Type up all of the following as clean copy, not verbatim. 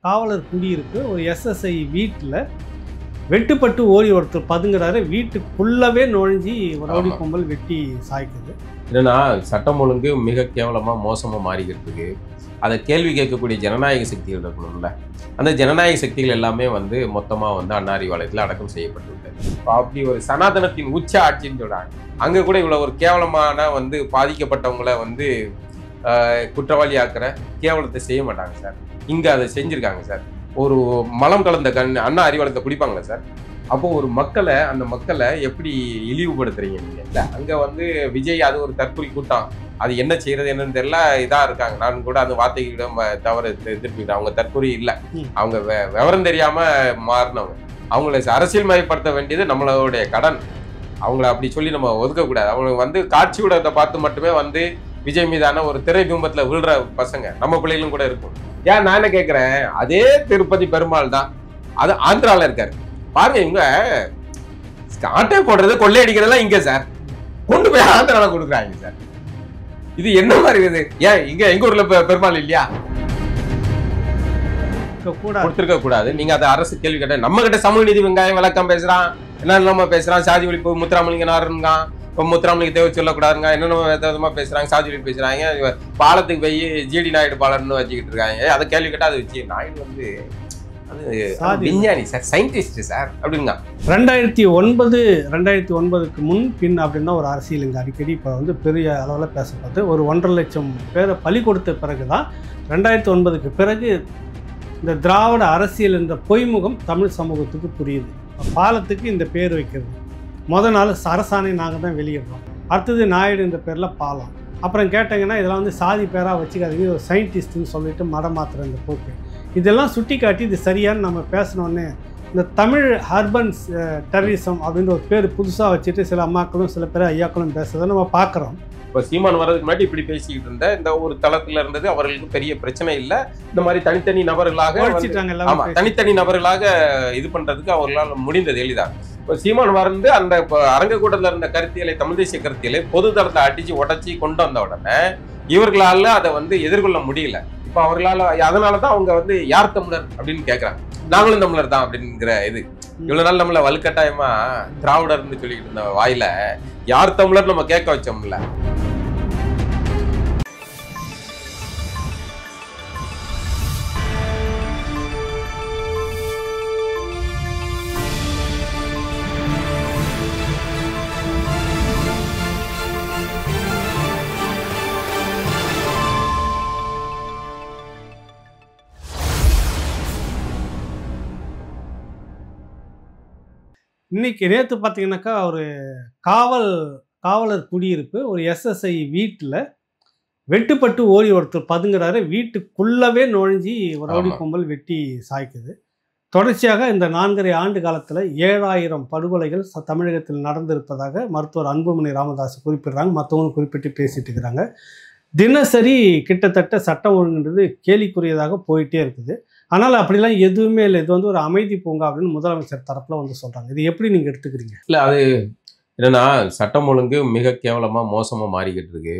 காவலர் குடியிருப்பு ஒரு எஸ்எஸ்ஐ வீட்டில் வெட்டுப்பட்டு ஓடி ஒருத்தர் பதுங்குறாரு. வீட்டுக்குள்ளவே நுழைஞ்சி ஒரு ரவுடி கும்பல் வெட்டி சாய்க்குது. என்னன்னா சட்டம் ஒழுங்கு மிக கேவலமாக மோசமாக மாறிக்கிட்டு இருக்கு. அதை கேள்வி கேட்கக்கூடிய ஜனநாயக சக்திகள் இருக்கணும்ல. அந்த ஜனநாயக சக்திகள் எல்லாமே மொத்தமாக அண்ணா அறிவாலயத்தில் அடக்கம் செய்யப்பட்டு விட்டது. அப்படி ஒரு சனாதனத்தின் உச்ச ஆட்சின்னு சொல்கிறாங்க. அங்கே கூட இவ்வளோ ஒரு கேவலமான பாதிக்கப்பட்டவங்கள குற்றவாளி ஆக்கிற கேவலத்தை செய்ய மாட்டாங்க சார். இங்கே அதை செஞ்சுருக்காங்க சார். ஒரு மலம் கலந்த அண்ணா அறிவாலயத்தை குடிப்பாங்களா சார்? அப்போ ஒரு அந்த மக்களை எப்படி இழிவுபடுத்துறீங்க நீங்க? இல்லை அங்கே விஜய் அது ஒரு தற்கொலை கூட்டம், அது என்ன செய்யறது என்னன்னு தெரியல இதாக இருக்காங்க. நான் கூட அந்த வார்த்தைகளிடம் தவறு திருப்பிக்கிறேன். அவங்க தற்கொலை இல்லை, அவங்க விவரம் தெரியாம மாறினவங்க. அவங்கள அரசியல் மயப்படுத்த வேண்டியது நம்மளுடைய கடன். அவங்கள அப்படி சொல்லி நம்ம ஒதுக்கக்கூடாது. அவங்க காட்சி ஊடகத்தை பார்த்து மட்டுமே விஜய் மீதான ஒரு திரை பிம்பத்தில் விழுற பசங்க நம்ம பிள்ளைகளும் கூட இருக்கும். ஏன் நான் என்ன கேட்குறேன், அதே திருப்பதி பெருமாள் தான் அது ஆந்திராவில் இருக்காரு பாருங்க. இவங்க ஆட்டை போடுறது கொள்ளையடிக்கிறதெல்லாம் இங்கே சார் கொண்டு போய் ஆந்திராவில் கொடுக்குறாங்க சார். இது என்ன மாதிரி இருக்குது? ஏன் இங்க எங்க ஊர்ல பெருமாள் இல்லையா? கொடுத்துருக்க கூடாது. நீங்க அதை அரசு கேள்வி கேட்ட நம்ம கிட்ட சமூக நீதி வெங்காயம் விளக்கம் பேசுறான், என்னென்னமா பேசுறான், சாதி ஒழிப்பு முத்துராமலிங்கனாருங்க, முத்துராமலிங்க தேவை சொல்லக்கூடாதுங்க, என்னென்ன விதமா பேசுறாங்க, சாதி ஒழிப்பு பேசுறாங்க. பாலத்துக்கு போய் ஜிடி நாயுடு பாலன்னு வச்சுக்கிட்டு இருக்காங்க. அதை கேள்வி கேட்டா அது வச்சு நாயுடு அது விஞ்ஞானி சார், சயின்டிஸ்ட் சார் அப்படிங்க. 2009க்கு முன் பின் அப்படின்னா ஒரு அரசியல் இங்கே அடிக்கடி இப்போ பெரிய அளவில் பேசப்பட்டு ஒரு 1.5 லட்சம் பேரை பலி கொடுத்த பிறகு தான் 2009க்கு பிறகு இந்த திராவிட அரசியல் என்ற பொய்முகம் தமிழ் சமூகத்துக்கு புரியுது. பாலத்துக்கு இந்த பேர் வைக்கிறது, முதல் நாள் அரசாணை நாங்கள் தான் வெளியிடுறோம், அடுத்தது நாயுடு என்ற பேரில் பாலம். அப்புறம் கேட்டிங்கன்னா இதெல்லாம் சாதி பேராக வச்சுக்காதீங்க, ஒரு சயின்டிஸ்ட்னு சொல்லிட்டு மடம் மாற்றுற இந்த போக்கு, இதெல்லாம் சுட்டி காட்டி இது சரியானு நம்ம பேசினோன்னே இந்த தமிழ் அர்பன் டெரரிசம் அப்படின்ற ஒரு பேர் புதுசாக வச்சுட்டு சில அம்மாக்களும் சில பேர் ஐயாக்களும் பேசுறதை நம்ம பார்க்குறோம். இப்போ சீமான் வர்றதுக்கு முன்னாடி இப்படி பேசிக்கிட்டு இருந்த இந்த ஒரு தளத்தில் இருந்தது அவர்களுக்கு பெரிய பிரச்சனை இல்லை. இந்த மாதிரி தனித்தனி நபர்களாக தனித்தனி நபர்களாக இது பண்ணுறதுக்கு அவர்களால் முடிந்தது எளிதாக. இப்போ சீமான் அந்த அரங்க கூட்டத்தில் இருந்த கருத்தியலை, தமிழ் தேசிய கருத்தியலை பொது தளத்தை அடித்து உடச்சி கொண்டு வந்த உடனே இவர்களால் அதை எதிர்கொள்ள முடியல. இப்போ அவர்களால் அதனால தான் அவங்க யார் தமிழர் அப்படின்னு கேட்குறாங்க. நாங்களும் தமிழர் தான் அப்படிங்கிற இது. இவ்வளவு நாள் நம்மள வலுக்கட்டாயமா திராவிடர்னு சொல்லிக்கிட்டு இருந்த வாயில யார் தமிழர் நம்ம கேட்க வச்சோம்ல. இன்னைக்கு நேற்று பார்த்தீங்கன்னாக்கா ஒரு காவலர் குடியிருப்பு ஒரு எஸ்எஸ்ஐ வீட்டில் வெட்டுப்பட்டு ஓடி ஒருத்தர் பதுங்குறாரு. வீட்டுக்குள்ளவே நுழைஞ்சி ஒரு ரவுடி கும்பல் வெட்டி சாய்க்குது. தொடர்ச்சியாக இந்த 4.5 ஆண்டு காலத்தில் 7000 படுகொலைகள் தமிழகத்தில் நடந்திருப்பதாக மருத்துவர் அன்புமணி ராமதாஸ் குறிப்பிடுறாங்க. மற்றவங்களும் குறிப்பிட்டு பேசிட்டு இருக்கிறாங்க. தினசரி கிட்டத்தட்ட சட்டம் ஒழுங்குன்றது கேலிக்குரியதாக போயிட்டே இருக்குது. ஆனால் அப்படிலாம் எதுவுமே இல்லை, இது ஒரு அமைதி பூங்கா அப்படின்னு முதலமைச்சர் தரப்பில் சொல்கிறாங்க. இது எப்படி நீங்கள் எடுத்துக்கிறீங்க? இல்லை அது என்னன்னா சட்டம் ஒழுங்கு மிக கேவலமாக மோசமாக மாறிக்கிட்டு இருக்கு.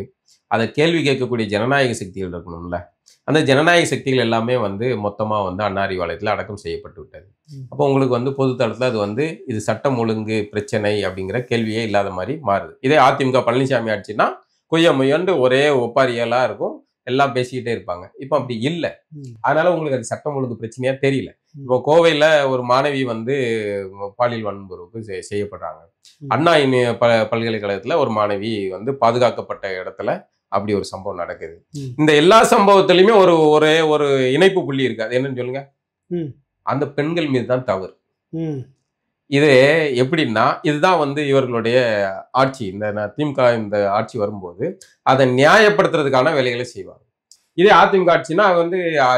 அதை கேள்வி கேட்கக்கூடிய ஜனநாயக சக்திகள் இருக்கணும்ல. அந்த ஜனநாயக சக்திகள் எல்லாமே மொத்தமாக அண்ணா அறிவாலயத்தில் அடக்கம் செய்யப்பட்டு விட்டது. அப்போ உங்களுக்கு பொது தளத்தில் அது இது சட்டம் ஒழுங்கு பிரச்சனை அப்படிங்கிற கேள்வியே இல்லாத மாதிரி மாறுது. இதே அதிமுக பழனிசாமி ஆட்சின்னா கொய்ய மொய்யன்று ஒரே ஒப்பாரியெல்லாம் இருக்கும், எல்லாம் பேசிக்கிட்டே இருப்பாங்க. இப்போ அப்படி இல்லை. அதனால உங்களுக்கு அது சட்டம் ஒழுங்கு பிரச்சனையா தெரியல. இப்போ கோவையில் ஒரு மாணவி பாலியல் வன்முறைக்கு செய்யப்படுறாங்க. அண்ணா பல்கலைக்கழகத்தில் ஒரு மாணவி பாதுகாக்கப்பட்ட இடத்துல அப்படி ஒரு சம்பவம் நடக்குது. இந்த எல்லா சம்பவத்திலையுமே ஒரே ஒரு இணைப்பு புள்ளி இருக்கு. அது என்னன்னு சொல்லுங்க, அந்த பெண்கள் மீது தான் தவறு. இது எப்படின்னா இதுதான் இவர்களுடைய ஆட்சி. இந்த திமுக இந்த ஆட்சி வரும்போது அதை நியாயப்படுத்துறதுக்கான வேலைகளை செய்வாங்க. இதே அதிமுக ஆட்சினா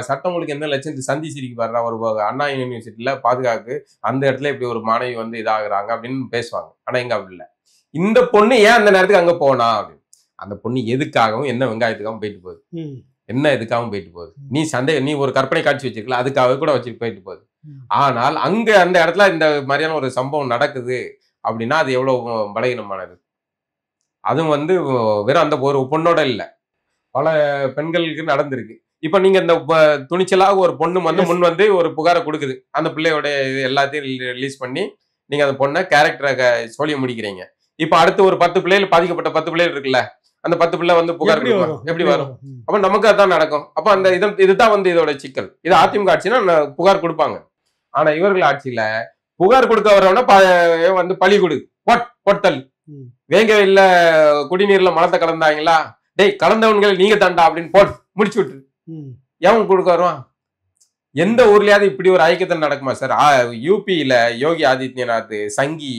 சட்டம் ஒழுங்கு எந்த லட்சம் சந்தி சிரிக்கு வர்றா ஒரு அண்ணா யூனிவர்சிட்டியில பாதுகாப்பு அந்த இடத்துல இப்படி ஒரு மாணவி இதாகிறாங்க அப்படின்னு பேசுவாங்க. ஆனா இங்க அப்படி இல்லை. இந்த பொண்ணு ஏன் அந்த நேரத்துக்கு அங்க போனா அப்படின்னு, அந்த பொண்ணு எதுக்காகவும் என்ன வெங்காயத்துக்காகவும் போயிட்டு போகுது, என்ன எதுக்காகவும் போயிட்டு போகுது. நீ ஒரு கற்பனை காட்சி வச்சிருக்கல, அதுக்காக கூட வச்சு போயிட்டு போகுது. ஆனால் அங்க அந்த இடத்துல இந்த மாதிரியான ஒரு சம்பவம் நடக்குது அப்படின்னா அது எவ்வளவு பலகீனமானது. அதுவும் வெறும் அந்த ஒரு பொண்ணோட இல்லை, பல பெண்களுக்கு நடந்திருக்கு. இப்ப நீங்க இந்த துணிச்சலாக ஒரு பொண்ணு வந்து முன் வந்து ஒரு புகாரை கொடுக்குது, அந்த பிள்ளையோட இது எல்லாத்தையும் ரிலீஸ் பண்ணி நீங்க அந்த பொண்ணை கேரக்டரை சொல்லி முடிக்கிறீங்க. இப்ப அடுத்து ஒரு 10 பிள்ளைகள் பாதிக்கப்பட்ட 10 பிள்ளைகள் இருக்குல்ல, அந்த 10 பிள்ளை வந்து புகார் எப்படி வரும்? அப்ப நமக்கு அதான் நடக்கும். அப்ப அந்த இதுதான் வந்து இதோட சிக்கல். இது அதிமுக ஆட்சினா புகார் கொடுப்பாங்க. ஆனா இவர்கள் ஆட்சியில புகார் கொடுக்க வரவன வந்து பழி கொடு, பொட்டல் வேங்க இல்ல குடிநீர்ல மலத்தை கலந்தாங்களா, டேய் கலந்தவன்கள் நீங்க தாண்டா அப்படின்னு போட் முடிச்சு விட்டு எவன் கொடுக்க வருவான்? எந்த ஊர்லயாவது இப்படி ஒரு ஐக்கியத்தை நடக்குமா சார்? யூபியில யோகி ஆதித்யநாத் சங்கி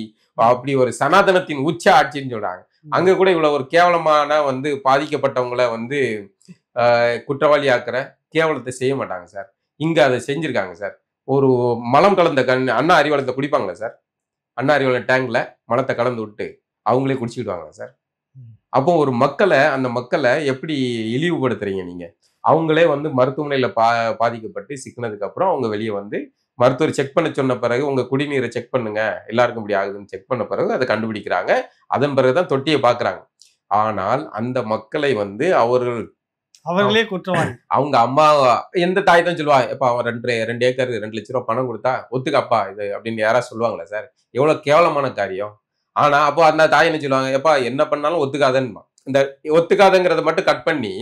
அப்படி ஒரு சனாதனத்தின் உச்ச ஆட்சின்னு சொல்றாங்க. அங்க கூட இவ்வளவு ஒரு கேவலமான வந்து பாதிக்கப்பட்டவங்களை வந்து குற்றவாளி ஆக்குற கேவலத்தை செய்ய மாட்டாங்க சார். இங்க அதை செஞ்சிருக்காங்க சார். ஒரு மலம் கலந்த அண்ணா அறிவாலயத்தை குடிப்பாங்களா சார்? அண்ணா அறிவாலயம் டேங்க்ல மலத்தை கலந்து விட்டு அவங்களே குடிச்சுக்கிடுவாங்க சார். அப்போ ஒரு அந்த மக்களை எப்படி இழிவுபடுத்துறீங்க நீங்க? அவங்களே வந்து மருத்துவமனையில பாதிக்கப்பட்டு சிக்கினதுக்கு அப்புறம் அவங்க வெளியே வந்து மருத்துவர் செக் பண்ண சொன்ன பிறகு உங்க குடிநீரை செக் பண்ணுங்க, எல்லாருக்கும் இப்படி ஆகுதுன்னு செக் பண்ண பிறகு அதை கண்டுபிடிக்கிறாங்க. அதன் பிறகுதான் தொட்டியை பாக்குறாங்க. ஆனால் அந்த மக்களை வந்து அவர்களே குற்றவாளி. அவங்க அம்மா எந்த தாய் தான் சொல்லுவா, எப்ப அவன் 2 ஏக்கர் 2 லட்ச ரூபாய் பணம் கொடுத்தா ஒத்துக்கப்பா இது அப்படின்னு யாராவது சொல்லுவாங்களா சார்? எவ்வளவு கேவலமான காரியம். ஆனா அப்போ அந்த தாய் என்ன சொல்லுவாங்க, எப்பா என்ன பண்ணாலும் ஒத்துக்காதன்னு. இந்த ஒத்துக்காதங்கிறத மட்டும் கட் பண்ணி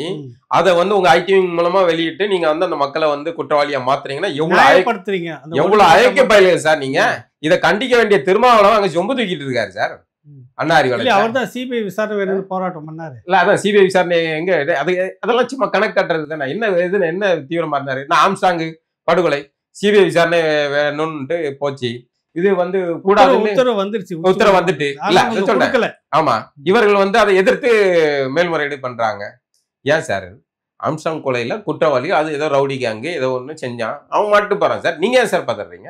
அதை வந்து உங்க ஐடி மூலமா வெளியிட்டு நீங்க வந்து அந்த மக்களை வந்து குற்றவாளியா மாத்துறீங்கன்னா எவ்வளவு அழைக்க பயிலுங்க சார். நீங்க இதை கண்டிக்க வேண்டிய திருமாவளவன் அங்க சொம்பு தூக்கிட்டு இருக்காரு சார். அண்ணா அறிவாலயம் அவர்தான் சிபிஐ விசாரணை போராட்டம் பண்ணாரு. இல்ல அதான் சிபிஐ விசாரணை எங்க அதெல்லாம் சும்மா கணக்கு கட்டுறது தானே. என்ன தீவிரமா இருந்தாரு? ஆம்ஸ்டாங் படுகொலை சிபிஐ விசாரணை வேணும்னு போச்சு. இது வந்து கூடாதுன்னு உத்தரவு வந்துட்டு இல்ல சொல்றேன். ஆமா, இவர்கள் வந்து அதை எதிர்த்து மேல்முறையீடு பண்றாங்க. ஏன் சார் ஆம்ஸ்டாங் கொலையில குற்றவாளி அது ஏதோ ரவுடி கேங்கு ஏதோ ஒண்ணு செஞ்சான், அவன் மாட்டு போறான் சார். நீங்க ஏன் சார் பதறீங்க?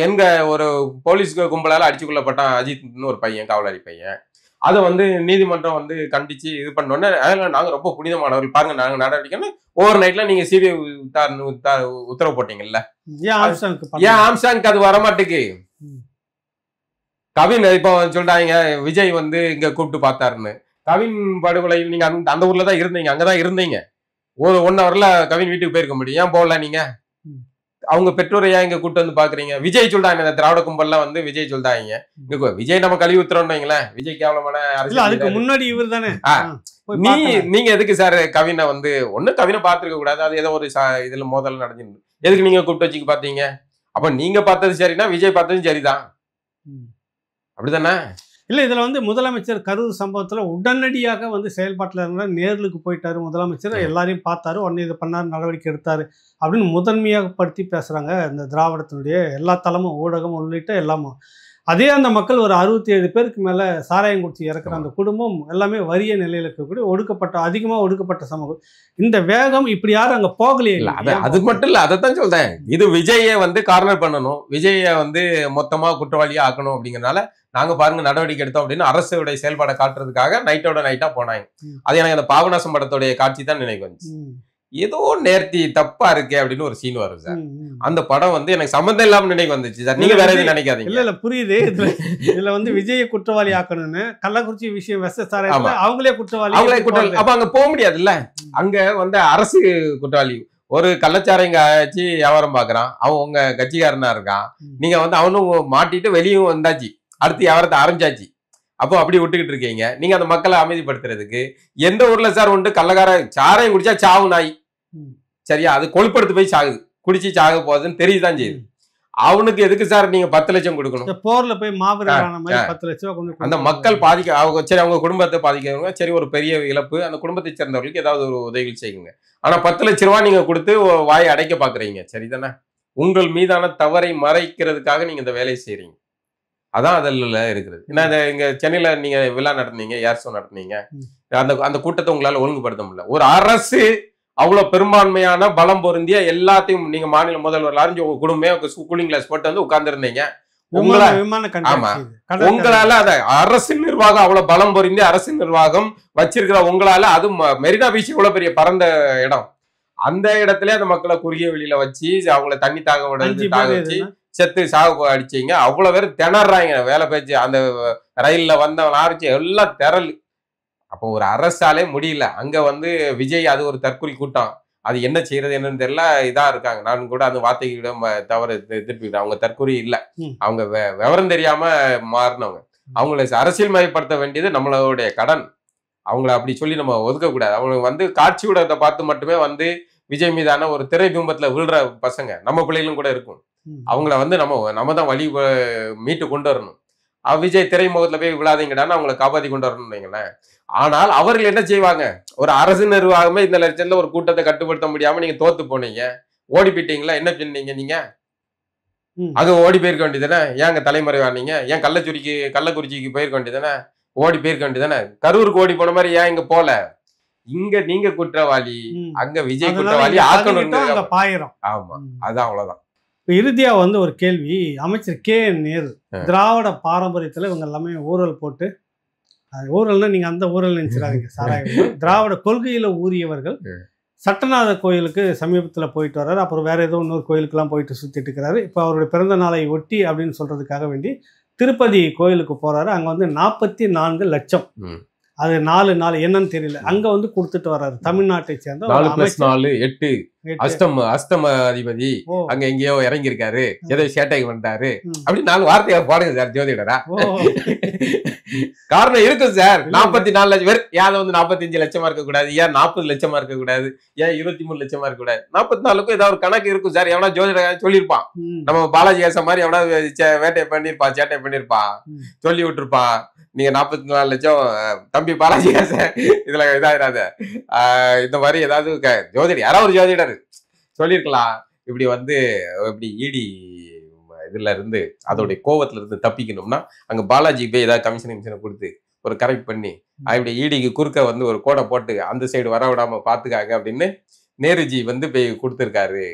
எங்க ஒரு போலீஸ் கும்பலால அடிச்சு கொள்ளப்பட்டான் அஜித்னு ஒரு பையன், காவலாளி பையன். அதை வந்து நீதிமன்றம் வந்து கண்டிச்சு இது பண்ணோன்னே அதெல்லாம் நாங்க ரொம்ப புனிதமானவர்கள் பாருங்க நாங்க நடவடிக்கைன்னு ஓவர் நைட்ல நீங்க சிபிஐ உத்தரவு போட்டீங்கல்ல. ஏன் ஆம்ஸ்டாங்க்கு அது வரமாட்டுக்கு? கவின் இப்போ சொல்றாங்க விஜய் வந்து இங்க கூப்பிட்டு பார்த்தாருன்னு. கவின் படுகொலையில் நீங்க அந்த ஊர்ல தான் இருந்தீங்க, அங்கதான் இருந்தீங்க. ஒரு 1 ஹவர்ல கவின் வீட்டுக்கு போயிருக்க முடியும், ஏன் போகல நீங்க? அவங்க பெற்றோரை ஏன் இங்க கூப்பிட்டு வந்து பாக்குறீங்க? விஜய் சொல்றாங்க இந்த திராவிட கும்பல்லாம் வந்து விஜய் சொல்றாங்க இங்க விஜய் நம்ம கழுவி ஊத்துறோம்னு வைங்களேன், விஜய் கேவலமான அதுக்கு முன்னாடி இவர் தானே. நீங்க எதுக்கு சார் கவினை வந்து ஒண்ணு கவினை பார்த்திருக்க கூடாது, அது ஏதோ ஒரு இதுல மோதல் நடந்துருக்கு, எதுக்கு நீங்க கூப்பிட்டு வச்சுக்க பாத்தீங்க? அப்ப நீங்க பார்த்தது சரினா விஜய் பார்த்ததும் சரிதான், அப்படிதானே? இல்லை, இதில் வந்து முதலமைச்சர் கரூர் சம்பவத்தில் உடனடியாக வந்து செயல்பாட்டில் இருந்தால் நேர்களுக்கு போயிட்டாரு முதலமைச்சர், எல்லாரையும் பார்த்தாரு, உடனே இது பண்ணார், நடவடிக்கை எடுத்தார் அப்படின்னு முதன்மையாக படுத்தி பேசுகிறாங்க இந்த திராவிடத்தினுடைய எல்லா தளமும், ஊடகம் உள்ளிட்ட எல்லாமும். அதே அந்த மக்கள் ஒரு 67 பேருக்கு மேலே சாராயம் குடிச்சு இறக்குற அந்த குடும்பம் எல்லாமே வறிய நிலையில் இருக்கக்கூடிய அதிகமாக ஒடுக்கப்பட்ட சமூகம். இந்த வேகம் இப்படி யாரும் அங்கே போகலையே. இல்லை அது மட்டும் இல்லை, அதை தான் சொல்றேன். இது விஜயை வந்து கார்னர் பண்ணணும், விஜயை வந்து மொத்தமாக குற்றவாளியா ஆக்கணும் அப்படிங்கிறனால நாங்க பாருங்க நடவடிக்கை எடுத்தோம் அப்படின்னு அரசுடைய செயல்பாடை காட்டுறதுக்காக நைட்டோட நைட்டா போனாங்க. அது எனக்கு அந்த பாபநாசம் படத்துடைய காட்சி தான் நினைவு வந்துச்சு. ஏதோ நேர்த்தி தப்பா இருக்கே அப்படின்னு ஒரு சீன் வரும் சார். அந்த படம் வந்து எனக்கு சம்பந்தம் இல்லாம நினைவு வந்துச்சு சார். நீங்க வேற எதுவும் நினைக்காதீங்க. இல்ல புரியுது. இதுல வந்து விஜய குற்றவாளி ஆக்கணும்னு கள்ளக்குறிச்சி விஷயம் அவங்களே குற்றவாளி. அப்ப அங்க போக முடியாது இல்ல, அங்க வந்து அரசு குற்றவாளி. ஒரு கள்ளச்சாரையும் காய்ச்சி வியாபாரம் பாக்குறான், அவன் உங்க கட்சிக்காரனா இருக்கான், நீங்க வந்து அவனும் மாட்டிட்டு வெளியும் வந்தாச்சு, அடுத்து வியாபாரத்தை ஆரம்பிச்சாச்சு. அப்போ அப்படி விட்டுக்கிட்டு இருக்கீங்க. நீங்க அந்த மக்களை அமைதிப்படுத்துறதுக்கு எந்த ஊர்ல சார் உண்டு கள்ளக்கார சாரையும் குடிச்சா சாவு நாய், சரியா? அது கொழுப்படுத்து போய் சாகுது, குடிச்சு சாக போகுதுன்னு தெரியுதான் செய்யுது. அவனுக்கு எதுக்கு சார் நீங்க 10 லட்சம் கொடுக்கணும்? போர்ல போய் மாபெரும் 10 லட்சம் அந்த மக்கள் சரி அவங்க குடும்பத்தை பாதிக்கிறவங்க, சரி ஒரு பெரிய இழப்பு, அந்த குடும்பத்தை சேர்ந்தவர்களுக்கு ஏதாவது ஒரு உதவிகள் செய்யுங்க. ஆனா 10 லட்ச ரூபாய் நீங்க கொடுத்து வாயை அடைக்க பாக்குறீங்க, சரிதானே? உங்கள் மீதான தவறை மறைக்கிறதுக்காக நீங்க இந்த வேலையை செய்யறீங்க. அதான் அதில் இருக்கிறது. ஏன்னா இங்க சென்னையில நீங்க விழா நடத்துனீங்க, ஏர் ஷோ நடத்துனீங்க, அந்த கூட்டத்தை உங்களால ஒழுங்குபடுத்த முடியல. ஒரு அரசு அவ்வளவு பெரும்பான்மையான பலம் பொருந்திய எல்லாத்தையும் நீங்க மாநில முதல்வர் அறிஞ்சு உங்க குடும்பமே கூலிங் கிளாஸ் போட்டு வந்து உட்கார்ந்து இருந்தீங்க. உங்களால அத அரசு நிர்வாகம் அவ்வளவு பலம் பொருந்திய அரசு நிர்வாகம் வச்சிருக்கிற உங்களால, அது மெரினா பீச் இவ்வளவு பெரிய பரந்த இடம், அந்த இடத்துல அந்த மக்களை குறுகிய வெளியில வச்சு அவங்கள தண்ணி தாக வச்சு செத்து சாகு அடிச்சீங்க. அவ்வளவு பேர் திணறாங்க வேலை பேச்சு. அந்த ரயில்ல வந்தவன் ஆரம்பிச்சு எல்லாம் திரள். அப்போ ஒரு அரசாலே முடியல. அங்க வந்து விஜய் அது ஒரு தற்கொலை கூட்டம், அது என்ன செய்யறது என்னன்னு தெரியல, இதா இருக்காங்க. நான் கூட அந்த வார்த்தைகளிடம் தவறு திருப்பிக்கிட்டேன். அவங்க தற்கொலை இல்லை, அவங்க விவரம் தெரியாம மாறினவங்க. அவங்களை அரசியல் மயப்படுத்த வேண்டியது நம்மளுடைய கடன். அவங்கள அப்படி சொல்லி நம்ம ஒதுக்கக்கூடாது. அவங்க வந்து காட்சி ஊடகத்தை பார்த்து மட்டுமே வந்து விஜய் மீதான ஒரு திரை பிம்பத்துல விழுற பசங்க நம்ம பிள்ளைகளும் கூட இருக்கும். அவங்கள வந்து நம்ம தான் வழி மீட்டு கொண்டு வரணும். விஜய் திரைமுகத்துல போய் விழாதீங்கடான்னு அவங்களை காப்பாற்றி கொண்டு வரணும்னு வைங்களேன். ஆனால் அவர்கள் என்ன செய்வாங்க, ஒரு அரசு நிர்வாகமே இந்த லட்சத்துல ஒரு கூட்டத்தை கட்டுப்படுத்த முடியாம நீங்க தோத்து போனீங்க, ஓடி போயிட்டீங்களா, என்ன பண்ணீங்க நீங்க? அது ஓடி போயிருக்க வேண்டியதானே? ஏங்க தலைமறைவானீங்க? ஏன் கள்ளக்குறிச்சிக்கு போயிருக்க வேண்டியதானே? ஓடி போயிருக்க வேண்டியதானே? கரூருக்கு ஓடி போன மாதிரி ஏன் இங்க போல? இங்க நீங்க குற்றவாளி, அங்க விஜய் குற்றவாளி ஆக்கணும். பாயிரம். ஆமா, அதான் அவ்வளவுதான். இறுதியா வந்து ஒரு கேள்வி. அமைச்சர் KN நேரு திராவிட பாரம்பரியத்துல இவங்க எல்லாமே ஊழல் போட்டு, ஊழல்னா நீங்க அந்த ஊழல் நினைச்சிடாதீங்க, சாராயம். திராவிட கொள்கையில ஊறியவர்கள். சட்டநாத கோயிலுக்கு சமீபத்தில் போயிட்டு வர்றாரு. அப்புறம் வேற ஏதோ இன்னொரு கோயிலுக்கெல்லாம் போயிட்டு சுத்திட்டு இருக்கிறாரு. இப்போ அவருடைய பிறந்த நாளை ஒட்டி அப்படின்னு சொல்றதுக்காக வேண்டி திருப்பதி கோயிலுக்கு போறாரு. அங்க வந்து 44 லட்சம், அது 4 நாள் என்னன்னு தெரியல, அங்க வந்து கொடுத்துட்டு வர்றாரு. தமிழ்நாட்டை சேர்ந்த 4+4 8 அஷ்டம அதிபதி அங்க எங்கேயோ இறங்கி இருக்காரு, ஏதோ சேட்டை பண்ணிட்டாரு அப்படி 4 வார்த்தையை போடுங்க சார் ஜோதிடரா. காரணம் இருக்கும் சார். 44 லட்சம் பேர் யாரும் வந்து 45 லட்சமா இருக்க கூடாது, ஏன் 40 லட்சமா இருக்க கூடாது, ஏன் 23 லட்சமா இருக்க கூடாது? 44க்கும் ஏதாவது ஒரு கணக்கு இருக்கும் சார். எவனா ஜோதிடர் சொல்லியிருப்பான். நம்ம பாலாஜி கேச மாதிரி எவனா வேட்டை பண்ணிருப்பான், சேட்டை பண்ணிருப்பான், சொல்லி விட்டுருப்பான். நீங்க 44 லட்சம் தம்பி பாலாஜி கேச இதுல இதாயிராத, இந்த மாதிரி ஏதாவது ஜோதிடர் யாராவது ஒரு ஜோதிடர் சொல்லியிருக்கலாம். இப்படி வந்து இப்படி இடி இதுல இருந்து அதோடைய கோவத்துல இருந்து தப்பிக்கணும்னா அங்க பாலாஜி போய் ஏதாவது கமிஷனை கொடுத்து ஒரு கரெக்ட் பண்ணி இப்படி ஈடிக்கு குறுக்க வந்து ஒரு கோடை போட்டு அந்த சைடு வர விடாம பாத்துக்காங்க அப்படின்னு நேருஜி வந்து போய் கொடுத்துருக்காரு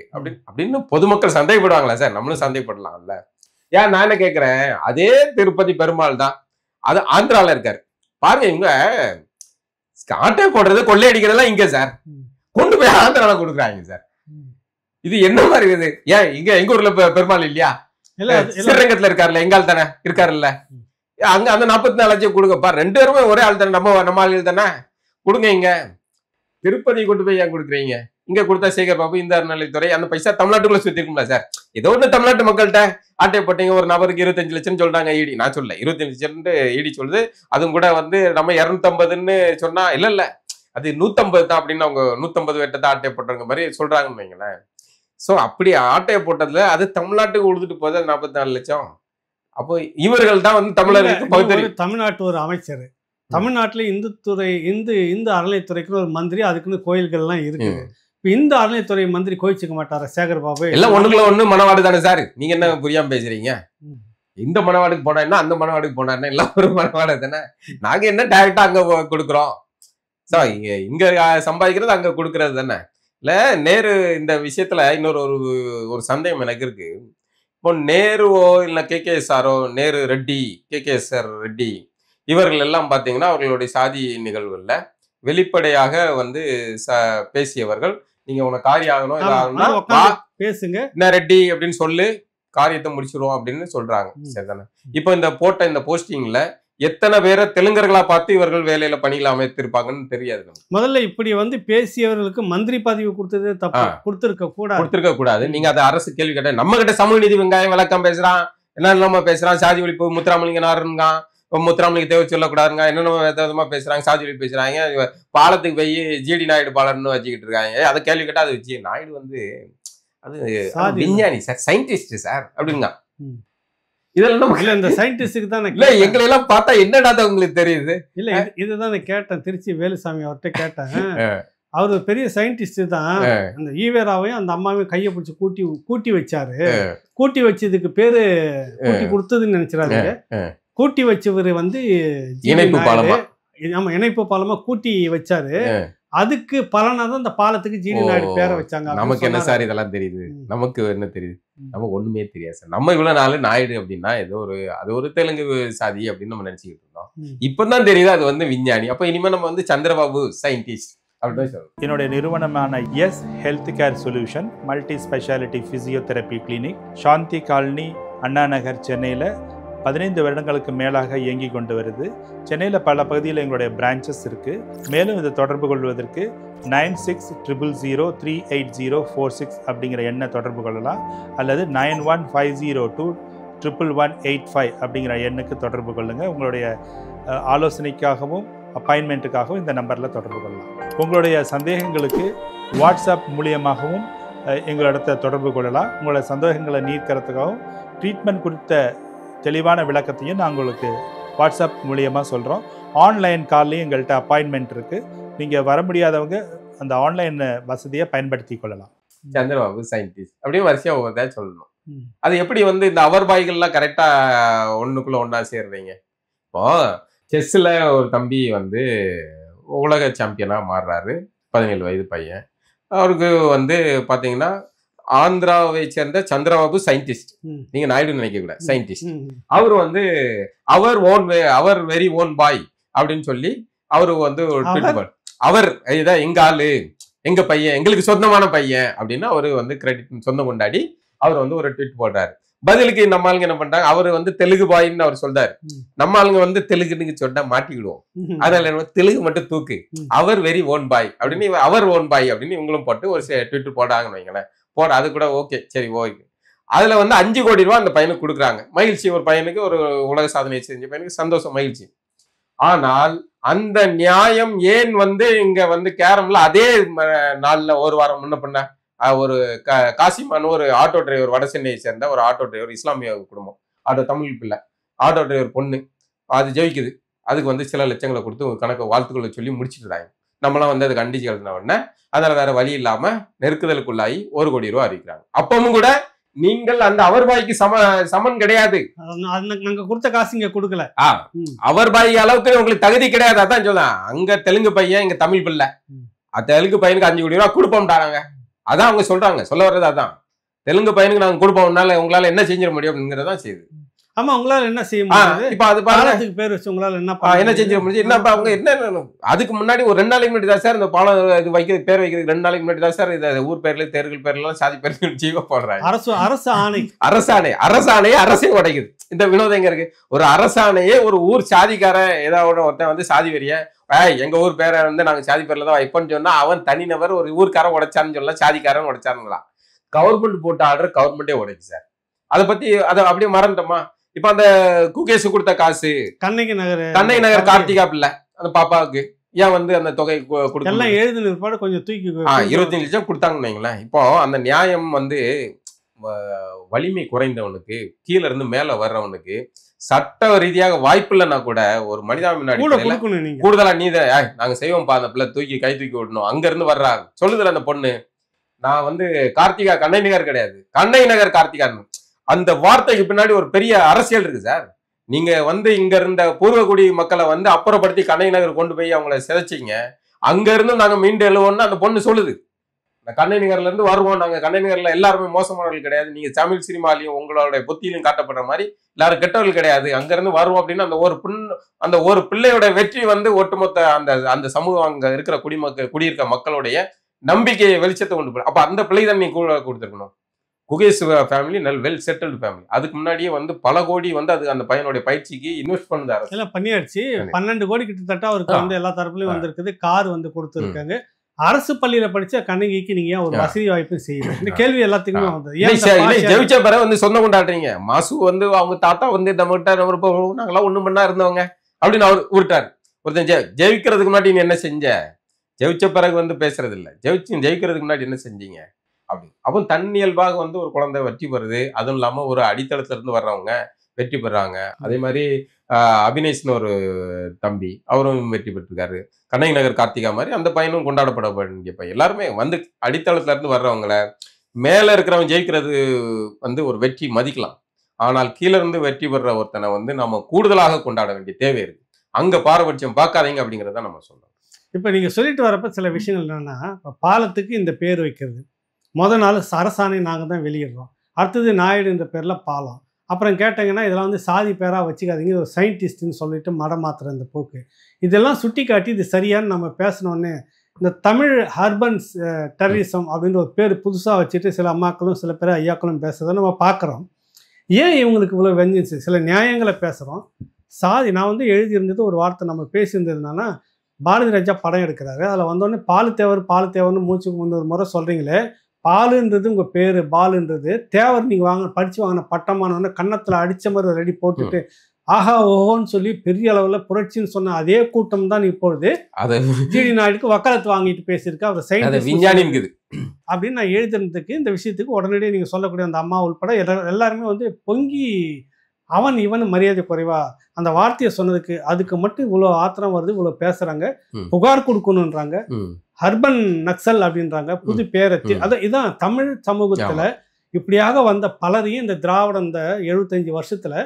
அப்படின்னு பொதுமக்கள் சந்தேகப்படுவாங்களா சார்? நம்மளும் சந்தேகப்படலாம்ல. ஏன் நான் என்ன கேட்கிறேன், அதே திருப்பதி பெருமாள் தான் அது ஆந்திரால இருக்காரு பாருங்க. இவங்க ஆட்டை போடுறது கொள்ளையடிக்கிறதெல்லாம் இங்க சார், கொண்டு போய் ஆந்திரால கொடுக்குறாங்க சார். இது என்ன மாதிரி இருக்குது? ஏன் இங்க எங்க ஊர்ல பெருமாள் இல்லையா? ஸ்ரீரங்கத்துல இருக்காருல்ல, எங்கால் தானே இருக்காருல்ல, அங்க அந்த 44 லட்சம் கொடுங்கப்பா. 2 பேருமே ஒரே ஆள் தானே, நம்ம ஆளுகள் தானே, கொடுங்க. இங்க திருப்பதி கொண்டு போய் ஏன் கொடுக்குறீங்க? இங்க கொடுத்தா சேகர் பாபு, இந்த அறநிலைத்துறை அந்த பைசா தமிழ்நாட்டுக்குள்ள சுத்தி இருக்கும்ல சார். ஏதோ ஒண்ணு தமிழ்நாட்டு மக்கள்கிட்ட ஆட்டை போட்டீங்க, ஒரு நபருக்கு 25 லட்சம் சொல்றாங்க ஈடி. நான் சொல்ல 25 லட்சம் ஈடி சொல்லுது. அதுவும் கூட வந்து நம்ம 250ன்னு சொன்னா இல்ல அது 150 தான் அப்படின்னு அவங்க 150 வெட்டத்தை ஆட்டை போட்டவங்க மாதிரி சொல்றாங்கன்னு வைங்களேன். சோ அப்படி ஆட்டையை போட்டதுல அது தமிழ்நாட்டுக்கு கொடுத்துட்டு போகுது 44 லட்சம். அப்போ இவர்கள் தான் வந்து தமிழருக்கு தமிழ்நாட்டு ஒரு அமைச்சர், தமிழ்நாட்டுல இந்து அறநிலைத்துறைக்கு ஒரு மந்திரி, அதுக்குன்னு கோயில்கள்லாம் இருக்கு. இந்த அறநிலைத்துறை மந்திரி கோயிச்சுக்க மாட்டாரா சேகர் பாபு? எல்லாம் ஒண்ணுக்குள்ள ஒண்ணு மனவாடு தானே சார். நீங்க என்ன புரியாம பேசுறீங்க? இந்த மனவாடுக்கு போனா என்ன, அந்த மனவாடுக்கு போனா என்ன, எல்லாம் ஒரு மனவாடு தானே. நாங்க என்ன டைரக்டா அங்க கொடுக்குறோம் சார், இங்க சம்பாதிக்கிறது அங்க கொடுக்கறது தானே. இல்ல நேரு இந்த விஷயத்துல இன்னொரு ஒரு சந்தேகம் எனக்கு இருக்கு. இப்போ நேருவோ இல்ல KKSRோ, நேரு ரெட்டி, KKSR ரெட்டி, இவர்கள் எல்லாம் பாத்தீங்கன்னா அவர்களுடைய சாதி நிகழ்வுகள்ல வெளிப்படையாக வந்து பேசியவர்கள். நீங்க உன காரியம் ஆகணும் பேசுங்க, என்ன ரெட்டி அப்படின்னு சொல்லு, காரியத்தை முடிச்சிருவோம் அப்படின்னு சொல்றாங்க. சரிதானே? இப்போ இந்த போட்ட இந்த போஸ்டிங்ல எத்தனை பேரை தெலுங்கர்களா பார்த்து இவர்கள் வேலையில பணிகளை அமைத்திருப்பாங்கன்னு தெரியாது. முதல்ல இப்படி வந்து பேசியவர்களுக்கு மந்திரி பதவி கொடுத்தது தப்பு, கொடுத்திருக்க கூடாது. நீங்க அதை அரசு கேள்வி கேட்ட, நம்ம கிட்ட சமூக நீதி வெங்காயம் விளக்கம் பேசுறான், என்ன பேசுறான், சாதி ஒழிப்பு முத்துராமலிங்கனாருங்க, முத்துராமலிங்க தேவை சொல்லக்கூடாதுங்க, என்னென்ன பேசுறாங்க, சாதி ஒழிப்பு பேசுறாங்க, பாலத்துக்கு போய் GD நாயுடு பாலன்னு வச்சுக்கிட்டு இருக்காங்க. அதை கேள்வி கேட்டா அது வச்சு நாயுடு வந்து அது விஞ்ஞானி சார், சயின்டிஸ்ட் சார் அப்படிங்க. இதெல்லாம் இந்த சயின்டிஸ்டுக்கு தான் எங்களை எல்லாம் பார்த்தா என்னடா உங்களுக்கு தெரியுது? இல்ல இதுதான் நான் கேட்டேன், திருச்சி வேலுசாமி அவர்கிட்ட கேட்டேன். அவரு பெரிய சயின்டிஸ்ட் தான். அந்த ஈவேராவையும் அந்த அம்மாவையும் கையை பிடிச்சி கூட்டி வச்சாரு. கூட்டி வச்சதுக்கு பேரு கூட்டி கொடுத்ததுன்னு நினைச்சிடாதீங்க. கூட்டி வச்சவர் வந்து இணைப்பு பாலமா கூட்டி வச்சாரு. அதுக்கு பலனா தான் இந்த பாலத்துக்கு GD நாயுடு பேரை வச்சாங்க. நமக்கு என்ன சார் இதெல்லாம் தெரியுது? நமக்கு என்ன தெரியுது? நமக்கு ஒண்ணுமே தெரியாது சார். நம்ம இவ்வளவு நாள் நாயுடு அப்படின்னா ஏதோ அது ஒரு தெலுங்கு சாதி அப்படின்னு நம்ம நினைச்சுக்கிட்டு இருந்தோம். இப்பதான் தெரியுது அது வந்து விஞ்ஞானி. அப்ப இனிமே நம்ம வந்து சந்திரபாபு சயின்டிஸ்ட் அப்படின்னு சொல்லணும். என்னுடைய நிறுவனமான S health care solution multi speciality physiotherapy clinic, Shanthi colony, Anna Nagar, சென்னையில் 15 வருடங்களுக்கு மேலாக இயங்கி கொண்டு வருது. சென்னையில் பல பகுதியில் எங்களுடைய பிரான்ச்சஸ் இருக்குது. மேலும் இதை தொடர்பு கொள்வதற்கு 9600038046 அப்படிங்கிற எண்ணை தொடர்பு கொள்ளலாம். அல்லது 9150211185 அப்படிங்கிற எண்ணுக்கு தொடர்பு கொள்ளுங்கள். உங்களுடைய ஆலோசனைக்காகவும் அப்பாயின்மெண்ட்டுக்காகவும் இந்த நம்பரில் தொடர்பு கொள்ளலாம். உங்களுடைய சந்தேகங்களுக்கு வாட்ஸ்அப் மூலியமாகவும் எங்களிடத்தை தொடர்பு கொள்ளலாம். உங்களுடைய சந்தேகங்களை நீக்கிறதுக்காகவும் ட்ரீட்மெண்ட் குறித்த தெளிவான விளக்கத்தையும் நான் உங்களுக்கு வாட்ஸ்அப் மூலியமாக சொல்கிறோம். ஆன்லைன் கால்லையும் எங்கள்கிட்ட அப்பாயின்மெண்ட் இருக்குது. நீங்கள் வர முடியாதவங்க அந்த ஆன்லைன் வசதியை பயன்படுத்தி கொள்ளலாம். சந்திரபாபு சயின்டிஸ்ட் அப்படியே வரிசையாக ஒவ்வொருத்தா சொல்லணும். அது எப்படி வந்து இந்த அவர் பாய்கள்லாம் கரெக்டாக ஒன்றுக்குள்ளே ஒன்றா சேர்றீங்க? இப்போ செஸ்ஸில் ஒரு தம்பி வந்து உலக சாம்பியனாக மாறுறாரு, 17 வயது பையன். அவருக்கு வந்து பார்த்தீங்கன்னா ஆந்திராவை சேர்ந்த சந்திரபாபு சயின்டிஸ்ட், நீங்க நாயுடு நினைக்க கூட சயின்டிஸ்ட். அவர் வந்து அவர் வெரி ஓன் பாய் அப்படின்னு சொல்லி அவரு வந்து அவர் இதான் எங்க ஆளு, எங்க பையன், எங்களுக்கு சொந்தமான பையன் அப்படின்னு அவரு வந்து கிரெடிட் சொந்தம் கொண்டாடி அவர் வந்து ஒரு ட்வீட் போடுறாரு. பதிலுக்கு நம்ம ஆளுங்க என்ன பண்றாங்க, அவரு வந்து தெலுங்கு பாயின்னு அவர் சொல்றாரு. நம்ம ஆளுங்க வந்து தெலுங்குன்னு சொன்னா மாட்டிக்கிடுவோம். அதனால என்ன, தெலுங்கு மட்டும் தூக்கு, அவர் வெரி ஓன் பாய் அப்படின்னு, அவர் ஓன் பாய் அப்படின்னு இவங்களும் போட்டு ஒரு ட்வீட் போடாங்கன்னு வைங்களேன். போட அது கூட ஓகே, சரி ஓகே. அதுல வந்து 5 கோடி ரூபாய் அந்த பையனுக்கு கொடுக்குறாங்க. மகிழ்ச்சி, ஒரு பையனுக்கு, ஒரு உலக சாதனை செஞ்ச பையனுக்கு சந்தோஷம், மகிழ்ச்சி. ஆனால் அந்த நியாயம் ஏன் வந்து இங்க வந்து கேரம்ல அதே நாள்ல ஒரு வாரம் முன்ன பண்ண ஒரு காசிமான் ஒரு ஆட்டோ டிரைவர், வட சென்னையை சேர்ந்த ஒரு ஆட்டோ டிரைவர், இஸ்லாமிய குடும்பம், தமிழ் பிள்ளை ஆட்டோ டிரைவர் பொண்ணு, அது ஜெயிக்குது. அதுக்கு வந்து சில லட்சங்களை கொடுத்து கணக்கு வாழ்த்துக்களை சொல்லி முடிச்சுட்டுறாங்க. நம்மளாம் வந்து அதை கண்டிச்சு எழுதின உடனே அதனால வேற வழி இல்லாம நெருக்குதலுக்குள்ளாகி 1 கோடி ரூபாய் அறிவிக்கிறாங்க. அப்பவும் கூட நீங்கள் அந்த அவர் பாய்க்கு சமன் கிடையாது. நாங்க கொடுத்த காசு இங்க கொடுக்கல. அவர் பாய் அளவுக்கு உங்களுக்கு தகுதி கிடையாது. அதான் சொல்றேன், அங்க தெலுங்கு பையன், இங்க தமிழ் பிள்ளை. தெலுங்கு பையனுக்கு 5 கோடி ரூபாய் கொடுப்போம்டாங்க. அதான் அவங்க சொல்றாங்க, சொல்ல வர்றது அதான். தெலுங்கு பையனுக்கு நாங்க கொடுப்போம், உங்களால என்ன செஞ்சிட முடியும் அப்படிங்கறதான் செய்யுது. ஆமா, உங்களால என்ன செய்ய முடியும்? இப்ப அது பாலத்துக்கு பேர் வச்சு உங்களால என்ன செஞ்சிட முடியும்? என்ன அவங்க என்ன, அதுக்கு முன்னாடி ஒரு 2 நாளைக்கு முன்னாடி தான் சார் இந்த பாலம் இது வைக்கிறது, பேர் வைக்கிறது 2 நாளைக்கு முன்னாடி தான் சார் இந்த ஊர் பேர்ல, தேர்கள் பேர்லாம், சாதி பேர்கள் ஜீவ போடுறாங்க. அரசாணையை அரசே உடைக்குது. இந்த வினோதம் எங்க இருக்கு? ஒரு அரசாணையே ஒரு ஊர் சாதிக்காரன் ஏதாவது ஒருத்தன் வந்து சாதி வெறிய எங்க ஊர் பேரை வந்து நாங்க சாதி பேர்ல தான் வைப்போம்னு சொன்னா அவன் தனிநபர் ஒரு ஊர்க்காரன் உடைச்சான்னு சொல்லலாம், சாதிக்காரன் உடைச்சாருங்களா? கவர்மெண்ட் போட்ட ஆர்டர் கவர்மெண்டே உடைச்சு சார். அதை பத்தி அதை அப்படியே மறந்துட்டோமா? இப்ப அந்த குகேஷ் கொடுத்த காசு கண்ணகி நகர் கார்த்திகா பிள்ளை அந்த பாப்பாவுக்கு ஏன் வந்து அந்த தொகை கொடுக்க எழுதுன கொஞ்சம் தூக்கி 25 லட்சம் கொடுத்தாங்கன்னு வைங்களேன். இப்போ அந்த நியாயம் வந்து வலிமை குறைந்தவனுக்கு, கீழே இருந்து மேல வர்றவனுக்கு சட்ட ரீதியாக வாய்ப்பு இல்லைன்னா கூட ஒரு மனிதாபிமான கூடுதலா நீ நாங்க செய்வோம்ப்பா, அந்த பிள்ளை கை தூக்கி விடணும், அங்க இருந்து வர்றாங்க சொல்லுதுல அந்த பொண்ணு. நான் வந்து கார்த்திகா கண்ணகி நகர் கிடையாது, கண்ணகி நகர் கார்த்திகான்னு. அந்த வார்த்தைக்கு பின்னாடி ஒரு பெரிய அரசியல் இருக்கு சார். நீங்க வந்து இங்க இருந்த பூர்வகுடி மக்களை வந்து அப்புறப்படுத்தி கண்ணகி நகர் கொண்டு போய் அவங்கள சிதைச்சிங்க, அங்க இருந்து நாங்க மீண்டு எழுவோம்னு அந்த பொண்ணு சொல்லுது. கண்ணகி நகர்ல இருந்து வருவோம், நாங்க கண்ணகி நகர்ல எல்லாருமே மோசமானவர்கள் கிடையாது, நீங்க தமிழ் சினிமாலையும் உங்களோட புத்தியிலும் காட்டப்படுற மாதிரி எல்லாரும் கெட்டவர்கள் கிடையாது, அங்க இருந்து வருவோம் அப்படின்னு அந்த ஒரு பிள்ளையோட வெற்றி வந்து ஒட்டுமொத்த அந்த சமூகம், அங்க இருக்கிற குடியிருக்க மக்களுடைய நம்பிக்கையை வெளிச்சத்தை கொண்டு போய், அப்ப அந்த பிள்ளை தான் நீ கூட கொடுத்துருக்கணும். Gukesh family well settled family. அதுக்கு முன்னாடியே வந்து பல கோடி வந்து அது அந்த பையனுடைய பயிற்சிக்கு இன்வெஸ்ட் பண்ணாரு. எல்லாம் பண்ணியாச்சு. 12 கோடி கிட்டத்தட்ட அவருக்கு வந்து எல்லா தரப்புலையும் வந்திருக்குது. கார் வந்து கொடுத்துருக்காங்க. அரசு பள்ளியில படிச்ச கண்ணகிக்கு நீங்க ஒரு வசதி வாய்ப்பு செய்யணும். இந்த கேள்வி எல்லாத்துக்குமே வந்து ஜெயிச்ச பிறகு வந்து சொந்தம் கொண்டாடுறீங்க. மாசு வந்து அவங்க தாத்தா வந்து நம்ம கிட்ட நாங்களாம் ஒண்ணும் பண்ணா இருந்தவங்க அப்படின்னு அவர் விட்டாரு. ஒருத்தன் ஜெயிக்கிறதுக்கு முன்னாடி நீ என்ன செஞ்ச, ஜெயிச்ச பிறகு வந்து பேசுறது இல்லை, ஜெயிக்கிறதுக்கு முன்னாடி என்ன செஞ்சீங்க அப்படி. அப்போ தன்னியல்பாக வந்து ஒரு குழந்தை வெற்றி பெறுது. அதுவும் இல்லாம ஒரு அடித்தளத்துல இருந்து வர்றவங்க வெற்றி பெறாங்க. அதே மாதிரி அபினேஷ்னு ஒரு தம்பி, அவரும் வெற்றி பெற்றிருக்காரு. கண்ணகி நகர் கார்த்திகா மாதிரி அந்த பையனும் கொண்டாடப்பட வேண்டிய பையன். எல்லாருமே வந்து அடித்தளத்துல இருந்து வர்றவங்கள மேல இருக்கிறவன் ஜெயிக்கிறது வந்து ஒரு வெற்றி மதிக்கலாம். ஆனால் கீழே இருந்து வெற்றி பெற ஒருத்தனை வந்து நம்ம கூடுதலாக கொண்டாட வேண்டிய தேவை இருக்கு. அங்க பாரபட்சம் பார்க்காதீங்க அப்படிங்கிறத நம்ம சொல்றோம். இப்ப நீங்க சொல்லிட்டு வரப்ப சில விஷயங்கள் என்னன்னா, பாலத்துக்கு இந்த பேர் வைக்கிறது, நாள் அரசாணை நாங்கள் தான் வெளியிடுறோம், அடுத்தது நாயுடு என்ற பேரில் பாலம், அப்புறம் கேட்டிங்கன்னா இதெல்லாம் வந்து சாதி பேராக வச்சுக்காதீங்க, ஒரு சயின்டிஸ்ட்னு சொல்லிட்டு மடமாத்துற இந்த போக்கு, இதெல்லாம் சுட்டி காட்டி இது சரியான்னு நம்ம பேசினோன்னே இந்த தமிழ் அர்பன்ஸ் டெரரிசம் அப்படின்ற ஒரு பேர் புதுசாக வச்சுட்டு சில அம்மாக்களும் சில பேர் ஐயாக்களும் பேசுறதை நம்ம பார்க்குறோம். ஏன் இவங்களுக்கு இவ்வளோ வெஞ்சிச்சு? சில நியாயங்களை பேசுகிறோம். சாதி நான் வந்து எழுதியிருந்தது ஒரு வார்த்தை நம்ம பேசியிருந்ததுனால, பாரதி ராஜா படம் எடுக்கிறாரு. அதில் வந்தோடனே பாலுத்தேவர்னு மூச்சுக்கு 300 முறை சொல்கிறீங்களே, பாலுன்றது உங்கள் பேர், பாலுன்றது தேவர் நீங்கள் படித்து வாங்கின பட்டமானவொன்னே கன்னத்தில் அடித்த மாதிரி ஒரு அடி போட்டுட்டு ஆஹா ஓஹோன்னு சொல்லி பெரிய அளவில் புரட்சின்னு சொன்ன அதே கூட்டம் தான் இப்பொழுது ஜிடி நாயுடுக்கு வக்காலத்து வாங்கிட்டு பேசியிருக்கு. அவர் சயின்டிஸ்ட் அப்படின்னு நான் எழுதுறதுக்கு இந்த விஷயத்துக்கு உடனடியே நீங்கள் சொல்லக்கூடிய அந்த அம்மா உள்பட எல்லாருமே வந்து பொங்கி அவன் இவன் மரியாதை குறைவா அந்த வார்த்தையை சொன்னதுக்கு அதுக்கு மட்டும் இவ்வளோ ஆத்திரம் வருது, இவ்வளோ பேசுறாங்க, புகார் கொடுக்கணுன்றாங்க, அர்பன் நக்சல் அப்படின்றாங்க, புது பேரத்தி. இதான் தமிழ் சமூகத்துல இப்படியாக வந்த பலரையும் இந்த திராவிடம் இந்த 75 வருஷத்துல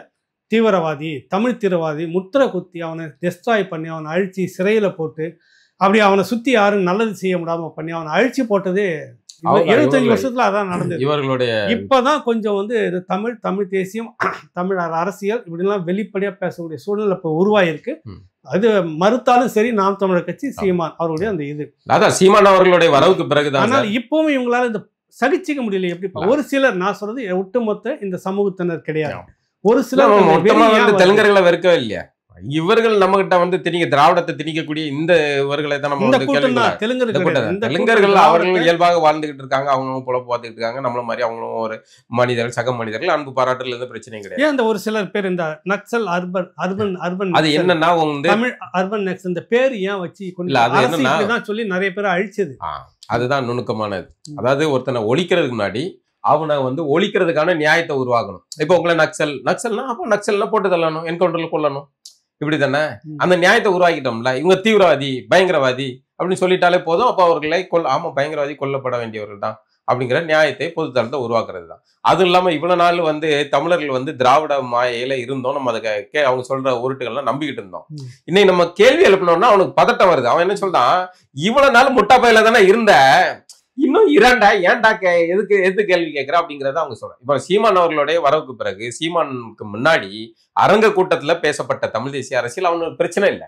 தீவிரவாதி, தமிழ் தீவிரவாதி முத்திரை குத்தி அவனை டெஸ்ட்ராய் பண்ணி அவனை அழிச்சு சிறையில போட்டு அப்படி அவனை சுத்தி யாரும் நல்லது செய்ய முடியாம பண்ணி அவனை அழிச்சு போட்டதே 75 வருஷத்துல அதான் நடந்தது. இவர்களுடைய இப்பதான் கொஞ்சம் வந்து தமிழ் தேசியம், தமிழ் அரசியல் இப்படிலாம் வெளிப்படையா பேசக்கூடிய சூழ்நிலை இப்ப உருவாயிருக்கு. அது மறுத்தாலும் சரி நாம் தமிழர் கட்சி சீமான் அவர்களுடைய அந்த இது அதான் சீமான் அவர்களுடைய வரவுக்கு பிறகுதான். ஆனால் இப்பவும் இவங்களால இந்த சகிச்சிக்க முடியல. எப்படி ஒரு சிலர், நான் சொல்றது ஒட்டுமொத்த இந்த சமூகத்தினர் கிடையாது, ஒரு சிலர் தெலுங்கர்களை வெறுக்கவே இல்லையா? இவர்கள் நம்ம கிட்ட வந்து திராவிடத்தை திணிக்கக்கூடிய இந்த இவர்களை தான் நம்ம தெலுங்கர்கள் அவர்கள் இயல்பாக வாழ்ந்துகிட்டு இருக்காங்க, அவங்களும் பொழப்பு பார்த்துக்கிட்டு இருக்காங்க. நம்மள மாதிரி அவங்களும் ஒரு மனிதர்கள், சக மனிதர்கள், அன்பு பாராட்டுல இருந்து பிரச்சனையும் கிடையாது. ஏன் இந்த ஒரு சிலர் பேர் இந்த நக்சல் அர்பன் அது என்னன்னா வந்து தமிழ் அர்பன் நக்சல் இந்த பேர் ஏன் வச்சு அது என்னன்னா சொல்லி நிறைய பேர் அழிச்சது. அதுதான் நுணுக்கமானது. அதாவது ஒருத்தனை ஒழிக்கிறதுக்கு முன்னாடி அவனை வந்து ஒழிக்கிறதுக்கான நியாயத்தை உருவாக்கணும். இப்போ உங்களை நக்சல்னா அப்போ நக்சல்னா போட்டு தள்ளணும், என்கவுண்டர்ல கொல்லணும், இப்படி தானே? அந்த நியாயத்தை உருவாக்கிட்டோம்ல. இவங்க தீவிரவாதி, பயங்கரவாதி அப்படின்னு சொல்லிட்டாலே போதும், அப்போ அவர்களை ஆமா பயங்கரவாதி கொல்லப்பட வேண்டியவர்கள் தான் அப்படிங்கிற நியாயத்தை பொதுத்தளத்தை உருவாக்குறது தான். அது இல்லாம இவ்வளவு நாள் வந்து தமிழர்கள் வந்து திராவிட மாயையில இருந்தோம், நம்ம அதை அவங்க சொல்ற உருட்டுகள்லாம் நம்பிக்கிட்டு இருந்தோம். இன்னைக்கு நம்ம கேள்வி எழுப்பினோம்னா அவனுக்கு பதட்டம் வருது. அவன் என்ன சொல்றான், இவ்வளவு நாள் முட்டா பையில தானே இருந்த, இன்னும் இரண்டா ஏன்டா எது கேள்வி கேட்கிற அப்படிங்கறத அவங்க சொல்றாங்க. இப்ப சீமான் அவர்களுடைய வரவுக்கு பிறகு, சீமானுக்கு முன்னாடி அரங்க கூட்டத்துல பேசப்பட்ட தமிழ் தேசிய அரசியல் அவனுக்கு பிரச்சனை இல்லை.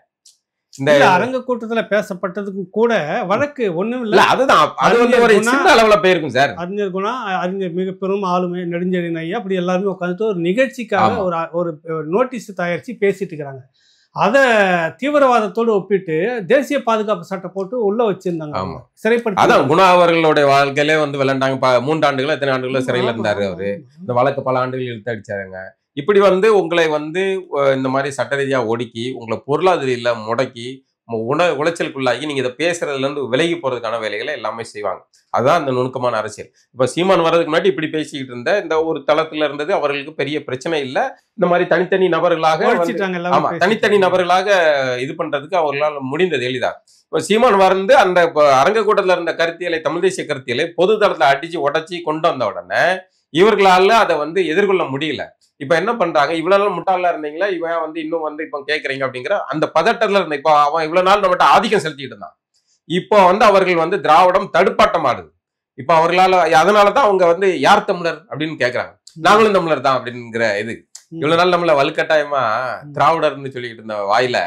இந்த அரங்க கூட்டத்துல பேசப்பட்டதுக்கு கூட வழக்கு ஒண்ணும் இல்ல. அதுதான் அது வந்து ஒரு சின்ன அளவுல போயிருக்கும் சார். அறிஞர் குணா, அறிஞர் மிக பெரும் ஆளுமை நெடுஞ்செழியன் ஐயா அப்படி எல்லாருமே உட்காந்துட்டு ஒரு நிகழ்ச்சிக்காக ஒரு நோட்டீஸ் தயாரிச்சு பேசிட்டு இருக்கிறாங்க. அதை தீவிரவாதத்தோடு ஒப்பிட்டு தேசிய பாதுகாப்பு சட்டம் போட்டு உள்ள வச்சிருந்தாங்க, சிறைப்படுத்தி. அதான் குணா அவர்களுடைய வாழ்க்கையிலே வந்து விளையாண்டாங்க. 3 ஆண்டுகளோ எத்தனை ஆண்டுகளோ சிறையில இருந்தாரு அவரு. இந்த வழக்கு பல ஆண்டுகள் இழுத்து அடிச்சாருங்க. இப்படி வந்து உங்களை வந்து இந்த மாதிரி சட்ட ரீதியா ஒடுக்கி உங்களை பொருளாதார முடக்கி உளைச்சலுக்குள்ளாகி நீங்க இதை பேசுறதுல இருந்து விலகி போறதுக்கான வேலைகளை எல்லாமே செய்வாங்க. அதுதான் அந்த நுணுக்கமான அரசியல். இப்ப சீமான் வர்றதுக்கு முன்னாடி இப்படி பேசிக்கிட்டு இருந்த இந்த ஒரு தளத்துல இருந்தது அவர்களுக்கு பெரிய பிரச்சனை இல்லை. இந்த மாதிரி தனித்தனி நபர்களாக இது பண்றதுக்கு அவர்களால் முடிந்தது எளிதா. இப்ப சீமான் வந்து அந்த அரங்க கூட்டத்துல இருந்த கருத்தியலை, தமிழ் தேசிய கருத்தியலை பொது தளத்துல அடிச்சு உடச்சி கொண்டு வந்த உடனே இவர்களால அதை வந்து எதிர்கொள்ள முடியல. இப்ப என்ன பண்றாங்க, இவ்வளவு நாள் முட்டாளா இருந்தீங்களா, இவன் வந்து இன்னும் வந்து இப்ப கேட்கறீங்க அப்படிங்கிற அந்த பதட்டத்துல இருந்த. இப்ப அவன் இவ்வளவு நாள் நம்மகிட்ட ஆதிக்கம் செலுத்திட்டு இருந்தான். இப்போ வந்து அவர்கள் வந்து திராவிடம் தடுப்பாட்டம் ஆடுது. இப்ப அவர்களால அதனாலதான் அவங்க வந்து யார் தமிழர் அப்படின்னு கேட்கறாங்க. நாங்களும் தமிழர் தான் அப்படிங்கிற இது. இவ்வளவு நாள் நம்மள வலுக்கட்டாயமா திராவிடர்னு சொல்லிக்கிட்டு இருந்த வாயில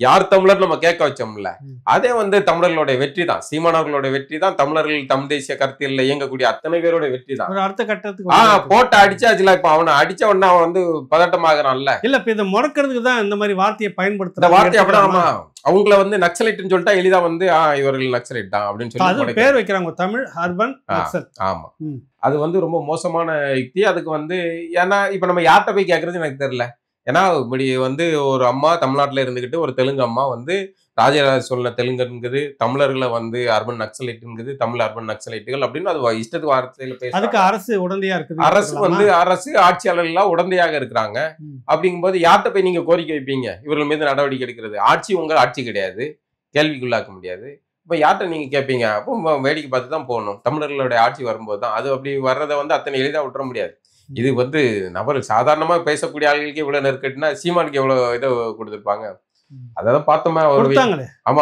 யார் தமிழர் நம்ம கேட்க வச்சோம்ல, அதே வந்து தமிழர்களுடைய வெற்றி தான், சீமானவர்களுடைய வெற்றி தான், தமிழர்கள் தமிழ் தேசிய கருத்தியல்ல இயங்கக்கூடிய அத்தனை பேருடைய வெற்றி தான். அடுத்த கட்டத்துக்கு போட்ட அடிச்சாச்சுல. இப்ப அவனை அடிச்ச உடனே அவன் வந்து பதட்டமாகறான்ல. இல்ல இப்ப இதை முடக்கிறதுக்கு தான் இந்த மாதிரி வார்த்தையை பயன்படுத்துற. இந்த வார்த்தை அப்படின்னா அவங்கள வந்து நக்சலைட்னு சொல்லிட்டா எளிதா வந்து இவர்கள் நக்சலைட் தான் அப்படின்னு சொல்லி பேர் வைக்கிறாங்க, தமிழ் அர்பன் நக்சல். ஆமா, அது வந்து ரொம்ப மோசமான யுக்தி. அதுக்கு வந்து ஏன்னா இப்ப நம்ம யார்கிட்ட போய் கேட்கறது எனக்கு தெரியல. ஏன்னா இப்படி வந்து ஒரு அம்மா தமிழ்நாட்டுல இருந்துகிட்டு ஒரு தெலுங்கு அம்மா வந்து ராஜராஜ சோழன் தெலுங்குங்குது, தமிழர்களை வந்து அர்பன் நக்சலைட்டுங்குது, தமிழ் அர்பன் நக்சலைட்டுகள் அப்படின்னு அது இஷ்டத்துக்கு வார்த்தையில பேச. அதுக்கு அரசு உடந்தையா இருக்குது. அரசு ஆட்சியாளர்கள் எல்லாம் உடந்தையாக இருக்கிறாங்க. அப்படிங்கும்போது யார்கிட்ட போய் நீங்க கோரிக்கை வைப்பீங்க இவர்கள் மீது நடவடிக்கை எடுக்கிறது? ஆட்சி உங்க ஆட்சி கிடையாது, கேள்விக்குள்ளாக்க முடியாது. இப்ப யார்கிட்ட நீங்க கேட்பீங்க? அப்போ வேடிக்கை பார்த்து தான் போகணும். தமிழர்களுடைய ஆட்சி வரும்போது தான் அது அப்படி வர்றதை வந்து அத்தனை எளிதா விட்டுற முடியாது. இது வந்து நபர் சாதாரணமா பேசக்கூடிய ஆளுகளுக்கு இவ்வளவு நெருக்கட்டுனா சீமானுக்கு எவ்வளவு இதை கொடுத்துருப்பாங்க. அதான் பார்த்தோமா,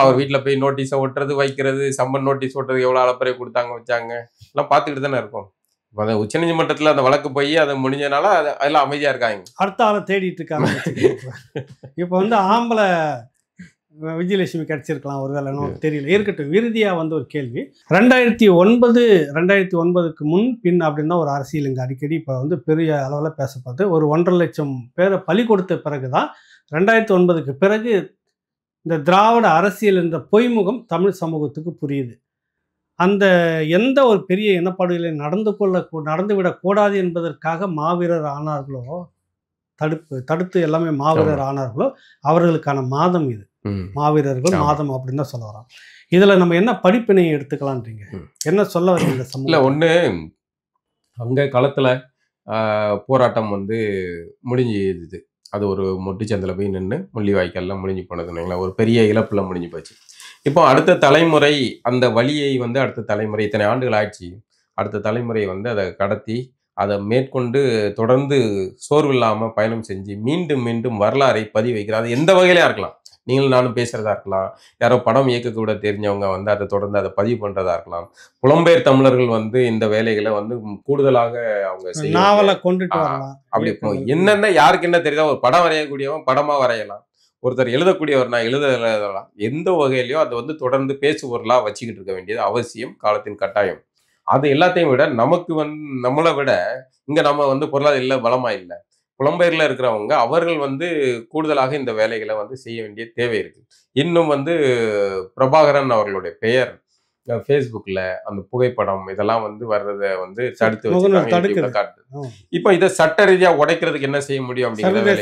அவர் வீட்டுல போய் நோட்டீஸ ஒட்டுறது, வைக்கிறது, சம்மன் நோட்டீஸ் ஒட்டுறது எவ்வளவு அளப்பறை கொடுத்தாங்க, வச்சாங்க, எல்லாம் பார்த்துக்கிட்டு தானே இருக்கும். உச்ச நீதிமன்றத்துல அந்த வழக்கு போய் அதை முடிஞ்சனால அதெல்லாம் அமைதியா இருக்காங்க. அடுத்த ஆளை தேடிட்டு இருக்காங்க. இப்ப வந்து ஆம்பளை விஜயலட்சுமி கிடைச்சிருக்கலாம் ஒருவேளை, தெரியல, இருக்கட்டும். இறுதியாக வந்து ஒரு கேள்வி, 2009க்கு முன் பின் அப்படின்னு தான் ஒரு அரசியல் இங்கே அடிக்கடி இப்போ வந்து பெரிய அளவில் பேசப்படுது. ஒரு 1.5 லட்சம் பேரை பலி கொடுத்த பிறகு தான் 2009க்கு பிறகு இந்த திராவிட அரசியல் என்ற பொய்முகம் தமிழ் சமூகத்துக்கு புரியுது. அந்த எந்த ஒரு பெரிய இனப்படுகொலை நடந்துவிடக்கூடாது என்பதற்காக மாவீரர் ஆனார்களோ, தடுத்து எல்லாமே மாவீரர் ஆனார்களோ, அவர்களுக்கான மாதம் இது. மாவீரர்கள் மாதம் அப்படின்னு தான் சொல்ல வரோம். இதில் நம்ம என்ன படிப்பினையை எடுத்துக்கலான்றீங்க? என்ன சொல்ல வரீங்க இந்த சமூகம்? இல்லை, ஒன்று அங்கே களத்தில் போராட்டம் வந்து முடிஞ்சுது. அது ஒரு மொட்டுச்சந்தில் போய் நின்று முள்ளிவாய்க்காலில் முடிஞ்சு போனதுங்களா, ஒரு பெரிய இழப்பில் முடிஞ்சு போச்சு. இப்போ அடுத்த தலைமுறை அந்த வழியை வந்து அடுத்த தலைமுறை இத்தனை ஆண்டுகள் ஆட்சி, அடுத்த தலைமுறை வந்து அதை கடத்தி அதை மேற்கொண்டு தொடர்ந்து சோர்வில்லாமல் பயணம் செஞ்சு மீண்டும் மீண்டும் வரலாறை பதிவு வைக்கிறார். அது எந்த வகையிலையாக இருக்கலாம், நீங்களும் நானும் பேசுகிறதா இருக்கலாம், யாரோ படம் இயக்க கூட தெரிஞ்சவங்க வந்து அதை தொடர்ந்து அதை பதிவு பண்ணுறதா இருக்கலாம். புலம்பெயர் தமிழர்கள் வந்து இந்த வேலைகளை வந்து கூடுதலாக அவங்க நாவலை கொண்டுட்டு வரலாம். அப்படி என்னென்ன யாருக்கு என்ன தெரியுதோ, ஒரு படம் வரையக்கூடியவன் படமாக வரையலாம், ஒருத்தர் எழுதக்கூடியவர்னா எழுதலாம். எந்த வகையிலையோ அதை வந்து தொடர்ந்து பேசுபொருளாக வச்சுக்கிட்டு இருக்க வேண்டியது அவசியம், காலத்தின் கட்டாயம். அது எல்லாத்தையும் விட நமக்கு வந்து நம்மளை விட இங்கே நம்ம வந்து பொருளாதார இல்லை, பலமாக இல்லை, புலம்பெயரில் இருக்கிறவங்க அவர்கள் வந்து கூடுதலாக இந்த வேலைகளை வந்து செய்ய வேண்டிய தேவை இருக்கு. இன்னும் வந்து பிரபாகரன் அவர்களுடைய பெயர் ஃபேஸ்புக்கில் அந்த புகைப்படம் இதெல்லாம் வந்து வர்றதை வந்து தடுத்து வச்சு இப்போ இதை சட்ட ரீதியாக உடைக்கிறதுக்கு என்ன செய்ய முடியும் அப்படிங்கிற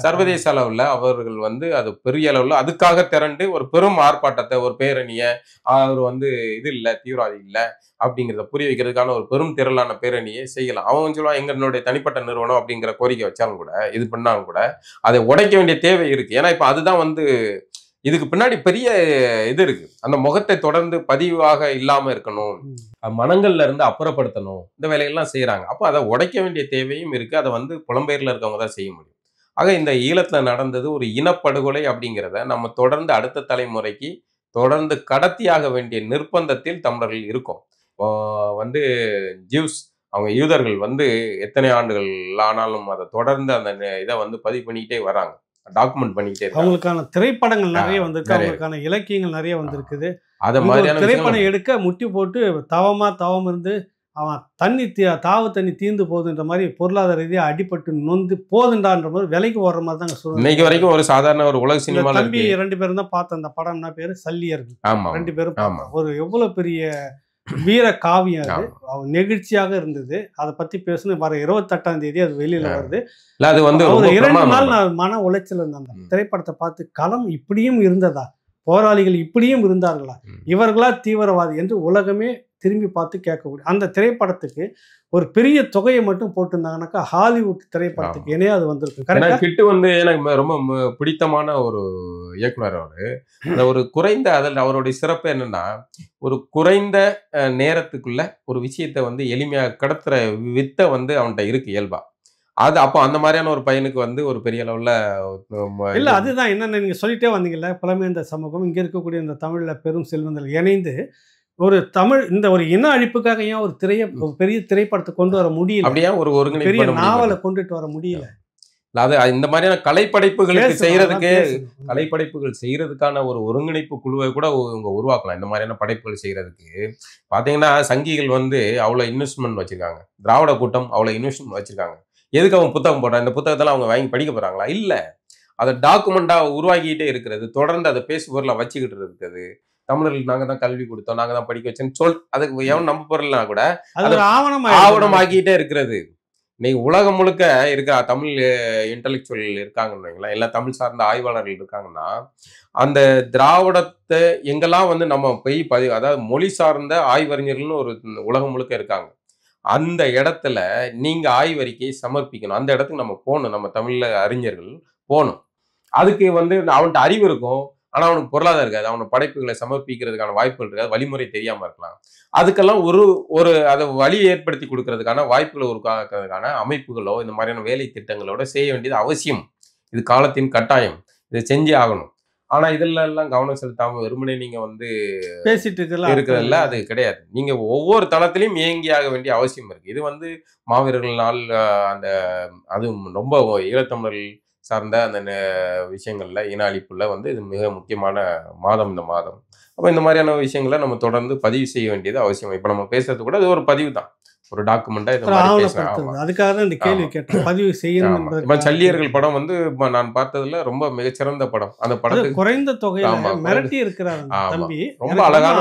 சர்வதேச அளவில் அவர்கள் வந்து அது பெரிய அளவில் அதுக்காக திரண்டு ஒரு பெரும் ஆர்ப்பாட்டத்தை, ஒரு பேரணியை, அவர் வந்து இது இல்லை, தீவிரவாதி இல்லை அப்படிங்கிறத புரிய வைக்கிறதுக்கான ஒரு பெரும் திரளான பேரணியை செய்யலாம். அவங்க சொல்லுவாங்க எங்களுடைய தனிப்பட்ட நிறுவனம் அப்படிங்கிற கோரிக்கை வச்சாலும் கூட, இது பண்ணாலும் கூட அதை உடைக்க வேண்டிய தேவை இருக்கு. ஏன்னா இப்போ அதுதான் வந்து இதுக்கு பின்னாடி பெரிய இது இருக்கு. அந்த முகத்தை தொடர்ந்து பதிவாக இல்லாம இருக்கணும், மனங்கள்ல இருந்து அப்புறப்படுத்தணும், இந்த வேலைகள்லாம் செய்யறாங்க. அப்போ அதை உடைக்க வேண்டிய தேவையும் இருக்கு. அதை வந்து புலம்பெயர்ல இருக்கவங்க தான் செய்ய முடியும். ஆக இந்த ஈழத்துல நடந்தது ஒரு இனப்படுகொலை அப்படிங்கிறத நம்ம தொடர்ந்து அடுத்த தலைமுறைக்கு தொடர்ந்து கடத்தியாக வேண்டிய நிர்பந்தத்தில் தமிழர்கள் இருக்கும். வந்து ஜூஸ் அவங்க யூதர்கள் வந்து எத்தனை ஆண்டுகள் ஆனாலும் அதை தொடர்ந்து அந்த இதை வந்து பதிவு பண்ணிக்கிட்டே வராங்க, டாக்குமெண்ட் பண்ணிக்கிட்டே இருக்காங்க. அவங்களுக்கான திரைப்படங்கள் நிறைய வந்திருக்கு, அவங்களுக்கான இலக்கியங்கள் நிறைய வந்திருக்குது. அதை மாதிரியான திரைப்படம் எடுக்க முட்டி போட்டு தவம் இருந்து அவன் தண்ணி தீர்ந்து போகுதுன்ற மாதிரி பொருளாதார ரீதியாக அடிபட்டு நொந்து போதுண்டான்ற மாதிரி விலைக்கு ஓடுற மாதிரி தாங்க சொல்லுவாங்க. இன்னைக்கு வரைக்கும் ஒரு சாதாரண ஒரு உலக சினிமா தம்பி 2 பேரும் தான் பார்த்தேன். அந்த படம் என்ன பேரு, சல்லியர்கள். 2 பேரும் ஒரு எவ்வளவு பெரிய வீர காவியம், அது நெகிழ்ச்சியாக இருந்தது. அதை பத்தி பேசணும். வர 28ஆம் தேதி அது வெளியில வருது. அது வந்து ஒரு 2 நாள் நான் மன உளைச்சல் இருந்தேன். அந்த திரைப்படத்தை பார்த்து களம் இப்படியும் இருந்ததா, போராளிகள் இப்படியும் இருந்தார்களா, இவர்களா தீவிரவாதி என்று உலகமே திரும்பி பார்த்து கேட்கக்கூடிய அந்த திரைப்படத்துக்கு ஒரு பெரிய தொகையை மட்டும் போட்டிருந்தாங்கன்னாக்கா ஹாலிவுட் திரைப்படத்துக்கு இணையா அது வந்திருக்கு. கிட்டு வந்து எனக்கு ரொம்ப பிடித்தமான ஒரு இயக்குனர். அவரு அந்த ஒரு குறைந்த அதில் அவருடைய சிறப்பு என்னன்னா, ஒரு குறைந்த நேரத்துக்குள்ள ஒரு விஷயத்தை வந்து எளிமையாக கடத்துற வித்தை வந்து அவன்கிட்ட இருக்கு இயல்பா. அது அப்போ அந்த மாதிரியான ஒரு பையனுக்கு வந்து ஒரு பெரிய அளவுல இல்லை. அதுதான் என்னென்ன நீங்க சொல்லிட்டே வந்தீங்கல்ல, புலமைந்த சமூகம் இங்க இருக்கக்கூடிய இந்த தமிழ்ல பெரும் செல்வந்தர்கள் இணைந்து ஒரு தமிழ் இந்த ஒரு இன அழிப்புக்காக ஏன் ஒரு பெரிய திரைப்படத்தை கொண்டு வர முடியல, அப்படியே ஒரு பெரிய நாவலை கொண்டுட்டு வர முடியல. அது இந்த மாதிரியான கலைப்படைப்புகளுக்கு செய்யறதுக்கான ஒரு ஒருங்கிணைப்பு குழுவை கூட இவங்க உருவாக்கலாம். இந்த மாதிரியான படைப்புகள் செய்யறதுக்கு பாத்தீங்கன்னா சங்கிகள் வந்து அவ்வளவு இன்வெஸ்ட்மெண்ட் வச்சிருக்காங்க, திராவிட கூட்டம் அவ்வளவு இன்வெஸ்ட்மெண்ட் வச்சிருக்காங்க. எதுக்கு அவங்க புத்தகம் போடுறாங்க, இந்த புத்தகத்தெல்லாம் அவங்க வாங்கி படிக்க போறாங்களா? இல்ல, அதை டாக்குமெண்டா உருவாக்கிட்டே இருக்கிறது, தொடர்ந்து அதை பேசுபொருளா வச்சுக்கிட்டு இருக்குது. தமிழர்களுக்கு நாங்க தான் கல்வி கொடுத்தோம், நாங்க தான் படிக்க வச்சோன்னு அதுக்கு எவன் நம்ப பொருள்னா கூட ஆவணம் ஆக்கிட்டே இருக்கிறது. இன்னைக்கு உலகம் முழுக்க இருக்க தமிழ் இன்டலெக்சுவல் இருக்காங்கன்னு வைங்களேன், எல்லாம் தமிழ் சார்ந்த ஆய்வாளர்கள் இருக்காங்கன்னா, அந்த திராவிடத்தை எங்கெல்லாம் வந்து நம்ம போய் அதாவது மொழி சார்ந்த ஆய்வறிஞர்கள்னு ஒரு உலகம் முழுக்க இருக்காங்க. அந்த இடத்துல நீங்க ஆய்வறிக்கையை சமர்ப்பிக்கணும். அந்த இடத்துக்கு நம்ம போகணும், நம்ம தமிழ்ல அறிஞர்கள் போகணும். அதுக்கு வந்து அவன்கிட்ட அறிவு இருக்கும், ஆனா அவனுக்கு பொருளாதாரம் இருக்காது, அவனுக்கு படைப்புகளை சமர்ப்பிக்கிறதுக்கான வாய்ப்புகள் இருக்காது, வழிமுறை தெரியாம இருக்கலாம். அதுக்கெல்லாம் ஒரு அதை வழி ஏற்படுத்தி கொடுக்கறதுக்கான வாய்ப்புகளை உருவாக்குறதுக்கான அமைப்புகளோ இந்த மாதிரியான வேலை திட்டங்களோட செய்ய வேண்டியது அவசியம். இது காலத்தின் கட்டாயம், இதை செஞ்சே ஆகணும். ஆனா இதுல எல்லாம் கவனம் செலுத்தாம வெறுமனே நீங்க வந்து பேசிட்டு இருக்கிறதுல அது கிடையாது. நீங்க ஒவ்வொரு தளத்திலையும் இயங்கியாக வேண்டிய அவசியம் இருக்கு. இது வந்து மாவீரர்கள் நாள் அந்த அது ரொம்ப ஈழத்தமிழர்கள் சார்ந்த அந்த விஷயங்கள்ல இன அழிப்புல வந்து இது மிக முக்கியமான மாதம் இந்த மாதம். அப்போ இந்த மாதிரியான விஷயங்களை நம்ம தொடர்ந்து பதிவு செய்ய வேண்டியது அவசியம். இப்போ நம்ம பேசுறது கூட இது ஒரு பதிவு தான், ஒரு டாக்குமெண்டா இந்த மாதிரி பேசுறேன். அதுக்காக தான் இந்த கேள்வி கேட்டேன், பதிவு செய்யணும். இப்போ சல்லியர்கள் படம் வந்து நான் பார்த்ததுல ரொம்ப மிகச்சிறந்த படம். அந்த படத்துக்கு குறைந்த தொகையில மிரட்டி இருக்கிறார் தம்பி. ரொம்ப அழகான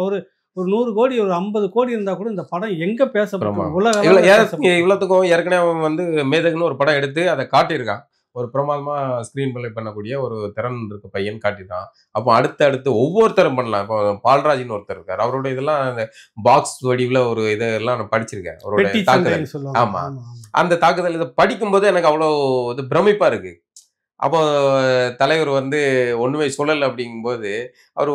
ஒரு 100 கோடி ஒரு 50 கோடி இருந்தா கூட இந்த படம் எங்க பேசப்படும், இவ்வளவுக்கும் ஏற்கனவே வந்து மேதகுன்னு ஒரு படம் எடுத்து அதை காட்டியிருக்கான். ஒரு பிரமாதமா ஸ்கிரீன் பிளே பண்ணக்கூடிய ஒரு திறன் இருக்க பையன் காட்டியிருக்கான். அப்போ அடுத்து ஒவ்வொருத்தரும் பண்ணலாம். இப்போ பால்ராஜ்னு ஒருத்தர் இருக்காரு, அவரோட இதெல்லாம் அந்த பாக்ஸ் வடிவில் ஒரு இதெல்லாம் நான் படிச்சிருக்கேன். அவரோட தாக்குதல், ஆமா, அந்த தாக்குதல் இதை படிக்கும்போது எனக்கு அவ்வளோ இது பிரமிப்பா இருக்கு. அப்போ தலைவர் வந்து ஒண்ணுமே சொல்லல அப்படிங்கும்போது அவர்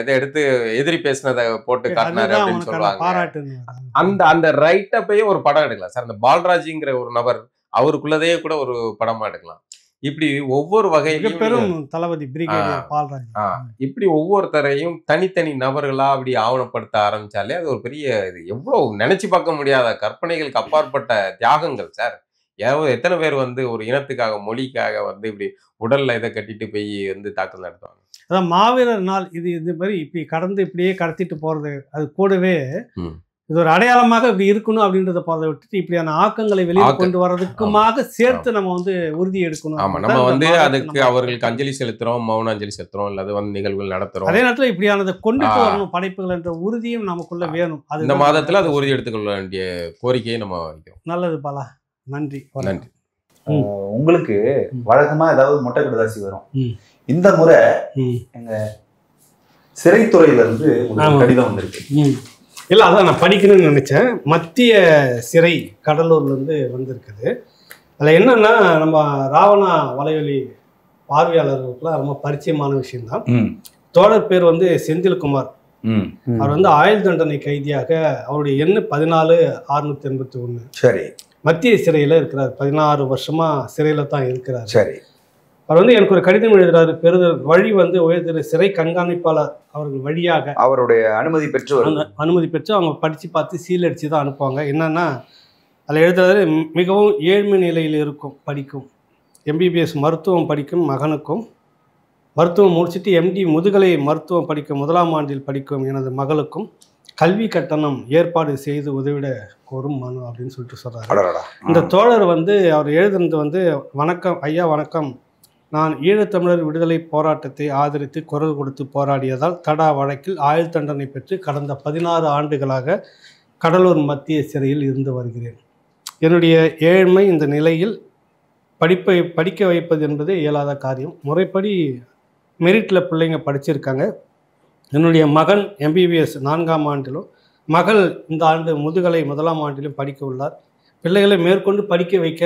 இதை எடுத்து எதிரி பேசினதை போட்டு காட்டினாரு அப்படின்னு சொல்லுவாங்க. அந்த ரைட்டப்பையே ஒரு படம் எடுக்கலாம் சார். அந்த பால்ராஜிங்கிற ஒரு நபர் அவருக்குள்ளதே கூட ஒரு படமா எடுக்கலாம். இப்படி ஒவ்வொரு வகையிலும் பெரும் தளபதி பிரிகேடியர் பால்ராஜ் இப்படி ஒவ்வொருத்தரையும் தனித்தனி நபர்களா அப்படி ஆவணப்படுத்த ஆரம்பிச்சாலே அது ஒரு பெரிய இது. எவ்வளவு நினைச்சு பார்க்க முடியாத கற்பனைகளுக்கு அப்பாற்பட்ட தியாகங்கள் சார். எத்தனை பேர் வந்து ஒரு இனத்துக்காக, மொழிக்காக வந்து இப்படி உடல்ல இதை கட்டிட்டு போய் வந்து தாக்குதல் நடத்துவாங்க. அதான் மாவீரர் நாள் இது மாதிரி இப்படி கடந்து இப்படியே கடத்திட்டு போறது, அது கூடவே இது ஒரு அடையாளமாக இப்படி இருக்கணும் அப்படின்றத போறதை விட்டுட்டு இப்படியான ஆக்கங்களை வெளியே கொண்டு வர்றதுக்குமாக சேர்த்து நம்ம வந்து உறுதி எடுக்கணும். ஆமா, நம்ம வந்து அதுக்கு அவர்களுக்கு அஞ்சலி செலுத்துறோம், மௌன அஞ்சலி செலுத்துறோம், அல்லது வந்து நிகழ்வுகள் நடத்துறோம். அதே நேரத்தில் இப்படியானதை கொண்டுட்டு வரணும் படைப்புகள் என்ற உறுதியும் நமக்குள்ள வேணும். அது இந்த மாதத்துல அது உறுதி எடுத்துக்கொள்ள வேண்டிய கோரிக்கையை நம்ம வைக்கிறோம். நல்லது பாலா, நன்றி. நன்றி. உங்களுக்கு வழக்கமா ஏதாவது மொட்டை கடுதாசி வரும். இந்த முறை எங்க சிறைத்துறையில இருந்து கடிதம் வந்திருக்கு. இல்லை, அதான் நான் படிக்கணும்னு நினைச்சேன். மத்திய சிறை கடலூர்லேருந்து வந்திருக்குது. அதில் என்னன்னா, நம்ம ராவணா வலையொலி பார்வையாளர்களுக்குலாம் ரொம்ப பரிச்சயமான விஷயம்தான். தோழர் பேர் வந்து செந்தில்குமார். அவர் வந்து ஆயுள் தண்டனை கைதியாக அவருடைய எண் 14681. சரி. மத்திய சிறையில் இருக்கிறார். 16 வருஷமா சிறையில் தான் இருக்கிறார். சரி. அவர் வந்து எனக்கு ஒரு கடிதம் எழுதுறாரு. பெறுதல் வழி வந்து உயர்திரு சிறை கண்காணிப்பாளர் அவர்கள் வழியாக அவருடைய அனுமதி பெற்று அவங்க படித்து பார்த்து சீல் அடித்து தான் அனுப்புவாங்க. என்னன்னா, அதில் எழுதுறாரு, மிகவும் ஏழ்மை நிலையில் இருக்கும் படிக்கும் MBBS மருத்துவம் படிக்கும் மகனுக்கும், மருத்துவம் முடிச்சுட்டு MD முதுகலை மருத்துவம் படிக்கும் 1ஆம் ஆண்டில் படிக்கும் எனது மகளுக்கும் கல்வி கட்டணம் ஏற்பாடு செய்து உதவிட கோரும் மனு அப்படின்னு சொல்லிட்டு சொல்றாரு. இந்த தோழர் வந்து அவர் எழுதுனது வந்து, வணக்கம் ஐயா, வணக்கம். நான் ஈழத்தமிழர் விடுதலை போராட்டத்தை ஆதரித்து குரல் கொடுத்து போராடியதால் தடா வழக்கில் ஆயுள் தண்டனை பெற்று கடந்த 16 ஆண்டுகளாக கடலூர் மத்திய சிறையில் இருந்து வருகிறேன். என்னுடைய ஏழ்மை இந்த நிலையில் படிக்க வைப்பது என்பது இயலாத காரியம். முறைப்படி மெரிட்டில் பிள்ளைங்க படிச்சிருக்காங்க. என்னுடைய மகன் MBBS 4ஆம் ஆண்டிலும், மகள் இந்த ஆண்டு முதுகலை 1ஆம் ஆண்டிலும் படிக்க உள்ளார். பிள்ளைகளை மேற்கொண்டு படிக்க வைக்க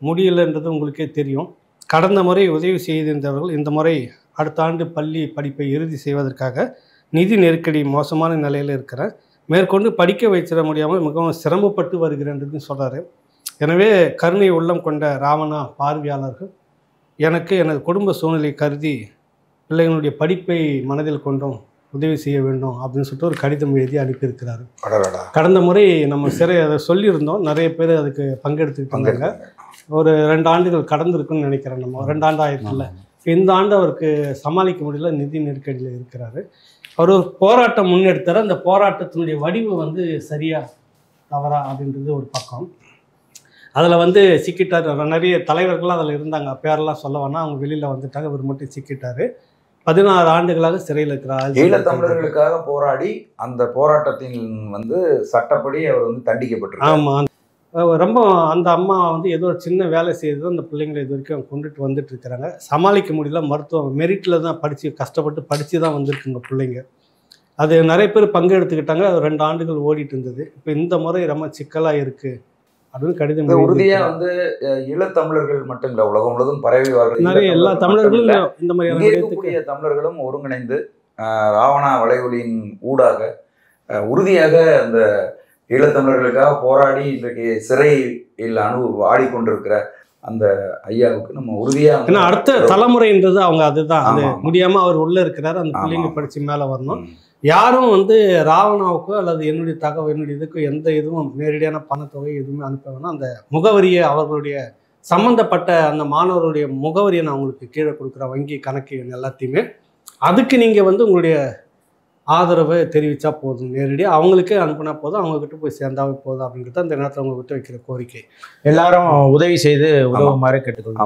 முடியலைன்றது உங்களுக்கே தெரியும். கடந்த முறை உதவி செய்திருந்தவர்கள் இந்த முறை அடுத்த ஆண்டு பள்ளி படிப்பை இறுதி செய்வதற்காக நிதி நெருக்கடி மோசமான நிலையில் இருக்கிறேன். மேற்கொண்டு படிக்க வைச்சிட முடியாமல் மிகவும் சிரமப்பட்டு வருகிறேன்னு சொல்கிறாரு. எனவே கருணை உள்ளம் கொண்ட ராவணா பார்வையாளர்கள் எனக்கு எனது குடும்ப சூழ்நிலை கருதி பிள்ளைகளுடைய படிப்பை மனதில் கொண்டும் உதவி செய்ய வேண்டும் அப்படின்னு சொல்லிட்டு ஒரு கடிதம் எழுதி அனுப்பியிருக்கிறாரு. கடந்த முறை நம்ம சிறை அதை சொல்லியிருந்தோம், நிறைய பேர் அதுக்கு பங்கெடுத்துக்கிட்டாங்க. ஒரு 2 ஆண்டுகள் கடந்திருக்குன்னு நினைக்கிறேன். நம்ம 2 ஆண்டு ஆயிருக்குல்ல. இந்த ஆண்டு அவருக்கு சமாளிக்க முடியல, நிதி நெருக்கடியில் இருக்கிறாரு. அவர் ஒரு போராட்டம் முன்னெடுத்தார். அந்த போராட்டத்தினுடைய வடிவு வந்து சரியா தவறா அப்படின்றது ஒரு பக்கம். அதில் வந்து சிக்கிட்டார். நிறைய தலைவர்கள்லாம் அதில் இருந்தாங்க, பேரெல்லாம் சொல்ல வேணா, அவங்க வெளியில் வந்துட்டாங்க. இவர் மட்டும் சிக்கிட்டார். 16 ஆண்டுகளாக சிறையில் இருக்கிறார். ஈழத்தமிழர்களுக்காக போராடி அந்த போராட்டத்தில் வந்து சட்டப்படி அவர் வந்து தண்டிக்கப்பட்டிருக்கார். ஆமாம், ரொம்ப அந்த அம்மா வந்து ஏதோ ஒரு சின்ன வேலை செய்து அந்த பிள்ளைங்களை இது வரைக்கும் கொண்டுட்டு வந்துட்டு இருக்கிறாங்க. சமாளிக்க முடியல. மருத்துவம் மெரிட்டில் தான் படித்து கஷ்டப்பட்டு படித்து தான் வந்திருக்குங்க பிள்ளைங்க. அது நிறைய பேர் பங்கெடுத்துக்கிட்டாங்க. அது 2 ஆண்டுகள் ஓடிட்டு இருந்தது. இப்போ இந்த முறை ரொம்ப சிக்கலாக இருக்குது அப்படின்னு கடிதம் உறுதியாக வந்து ஈழத்தமிழர்கள் மட்டும் இல்லை, உலகம் முழுவதும் பரவி வாழ்ற நிறைய எல்லா தமிழர்களும் இந்த மாதிரி தமிழர்களும் ஒருங்கிணைந்து ராவணா வலையொலியின் ஊடாக உறுதியாக அந்த ஈழத்தமிழர்களுக்காக போராடி இன்றைக்கு சிறையில் ஆடிக்கொண்டிருக்கிற அந்த ஐயாவுக்கு நம்ம உறுதியாக, ஏன்னா அடுத்த தலைமுறைன்றது அவங்க அதுதான். அது முடியாமல் அவர் உள்ளே இருக்கிறாரு. அந்த பிள்ளைங்க படித்து மேலே வரணும். யாரும் வந்து ராவணாவுக்கோ அல்லது என்னுடைய இதுக்கு எந்த இதுவும் நேரடியான பணத்தொகை எதுவுமே அனுப்ப வேணாம். அந்த முகவரியை அவர்களுடைய சம்மந்தப்பட்ட அந்த மாணவருடைய முகவரியை நான் உங்களுக்கு கீழே கொடுக்குற வங்கி கணக்கு எண் எல்லாத்தையுமே அதுக்கு நீங்கள் வந்து உங்களுடைய ஆதரவை தெரிவித்தா போதும். நேரடியாக அவங்களுக்கே அனுப்புனா போதும், அவங்கக்கிட்ட போய் சேர்ந்தாவே போதும் அப்படிங்கிறது அந்த நேரத்தில் அவங்கக்கிட்ட வைக்கிற கோரிக்கை. எல்லாரும் உதவி செய்து உதவுமாறு கேட்டுக்கொள்ளும்.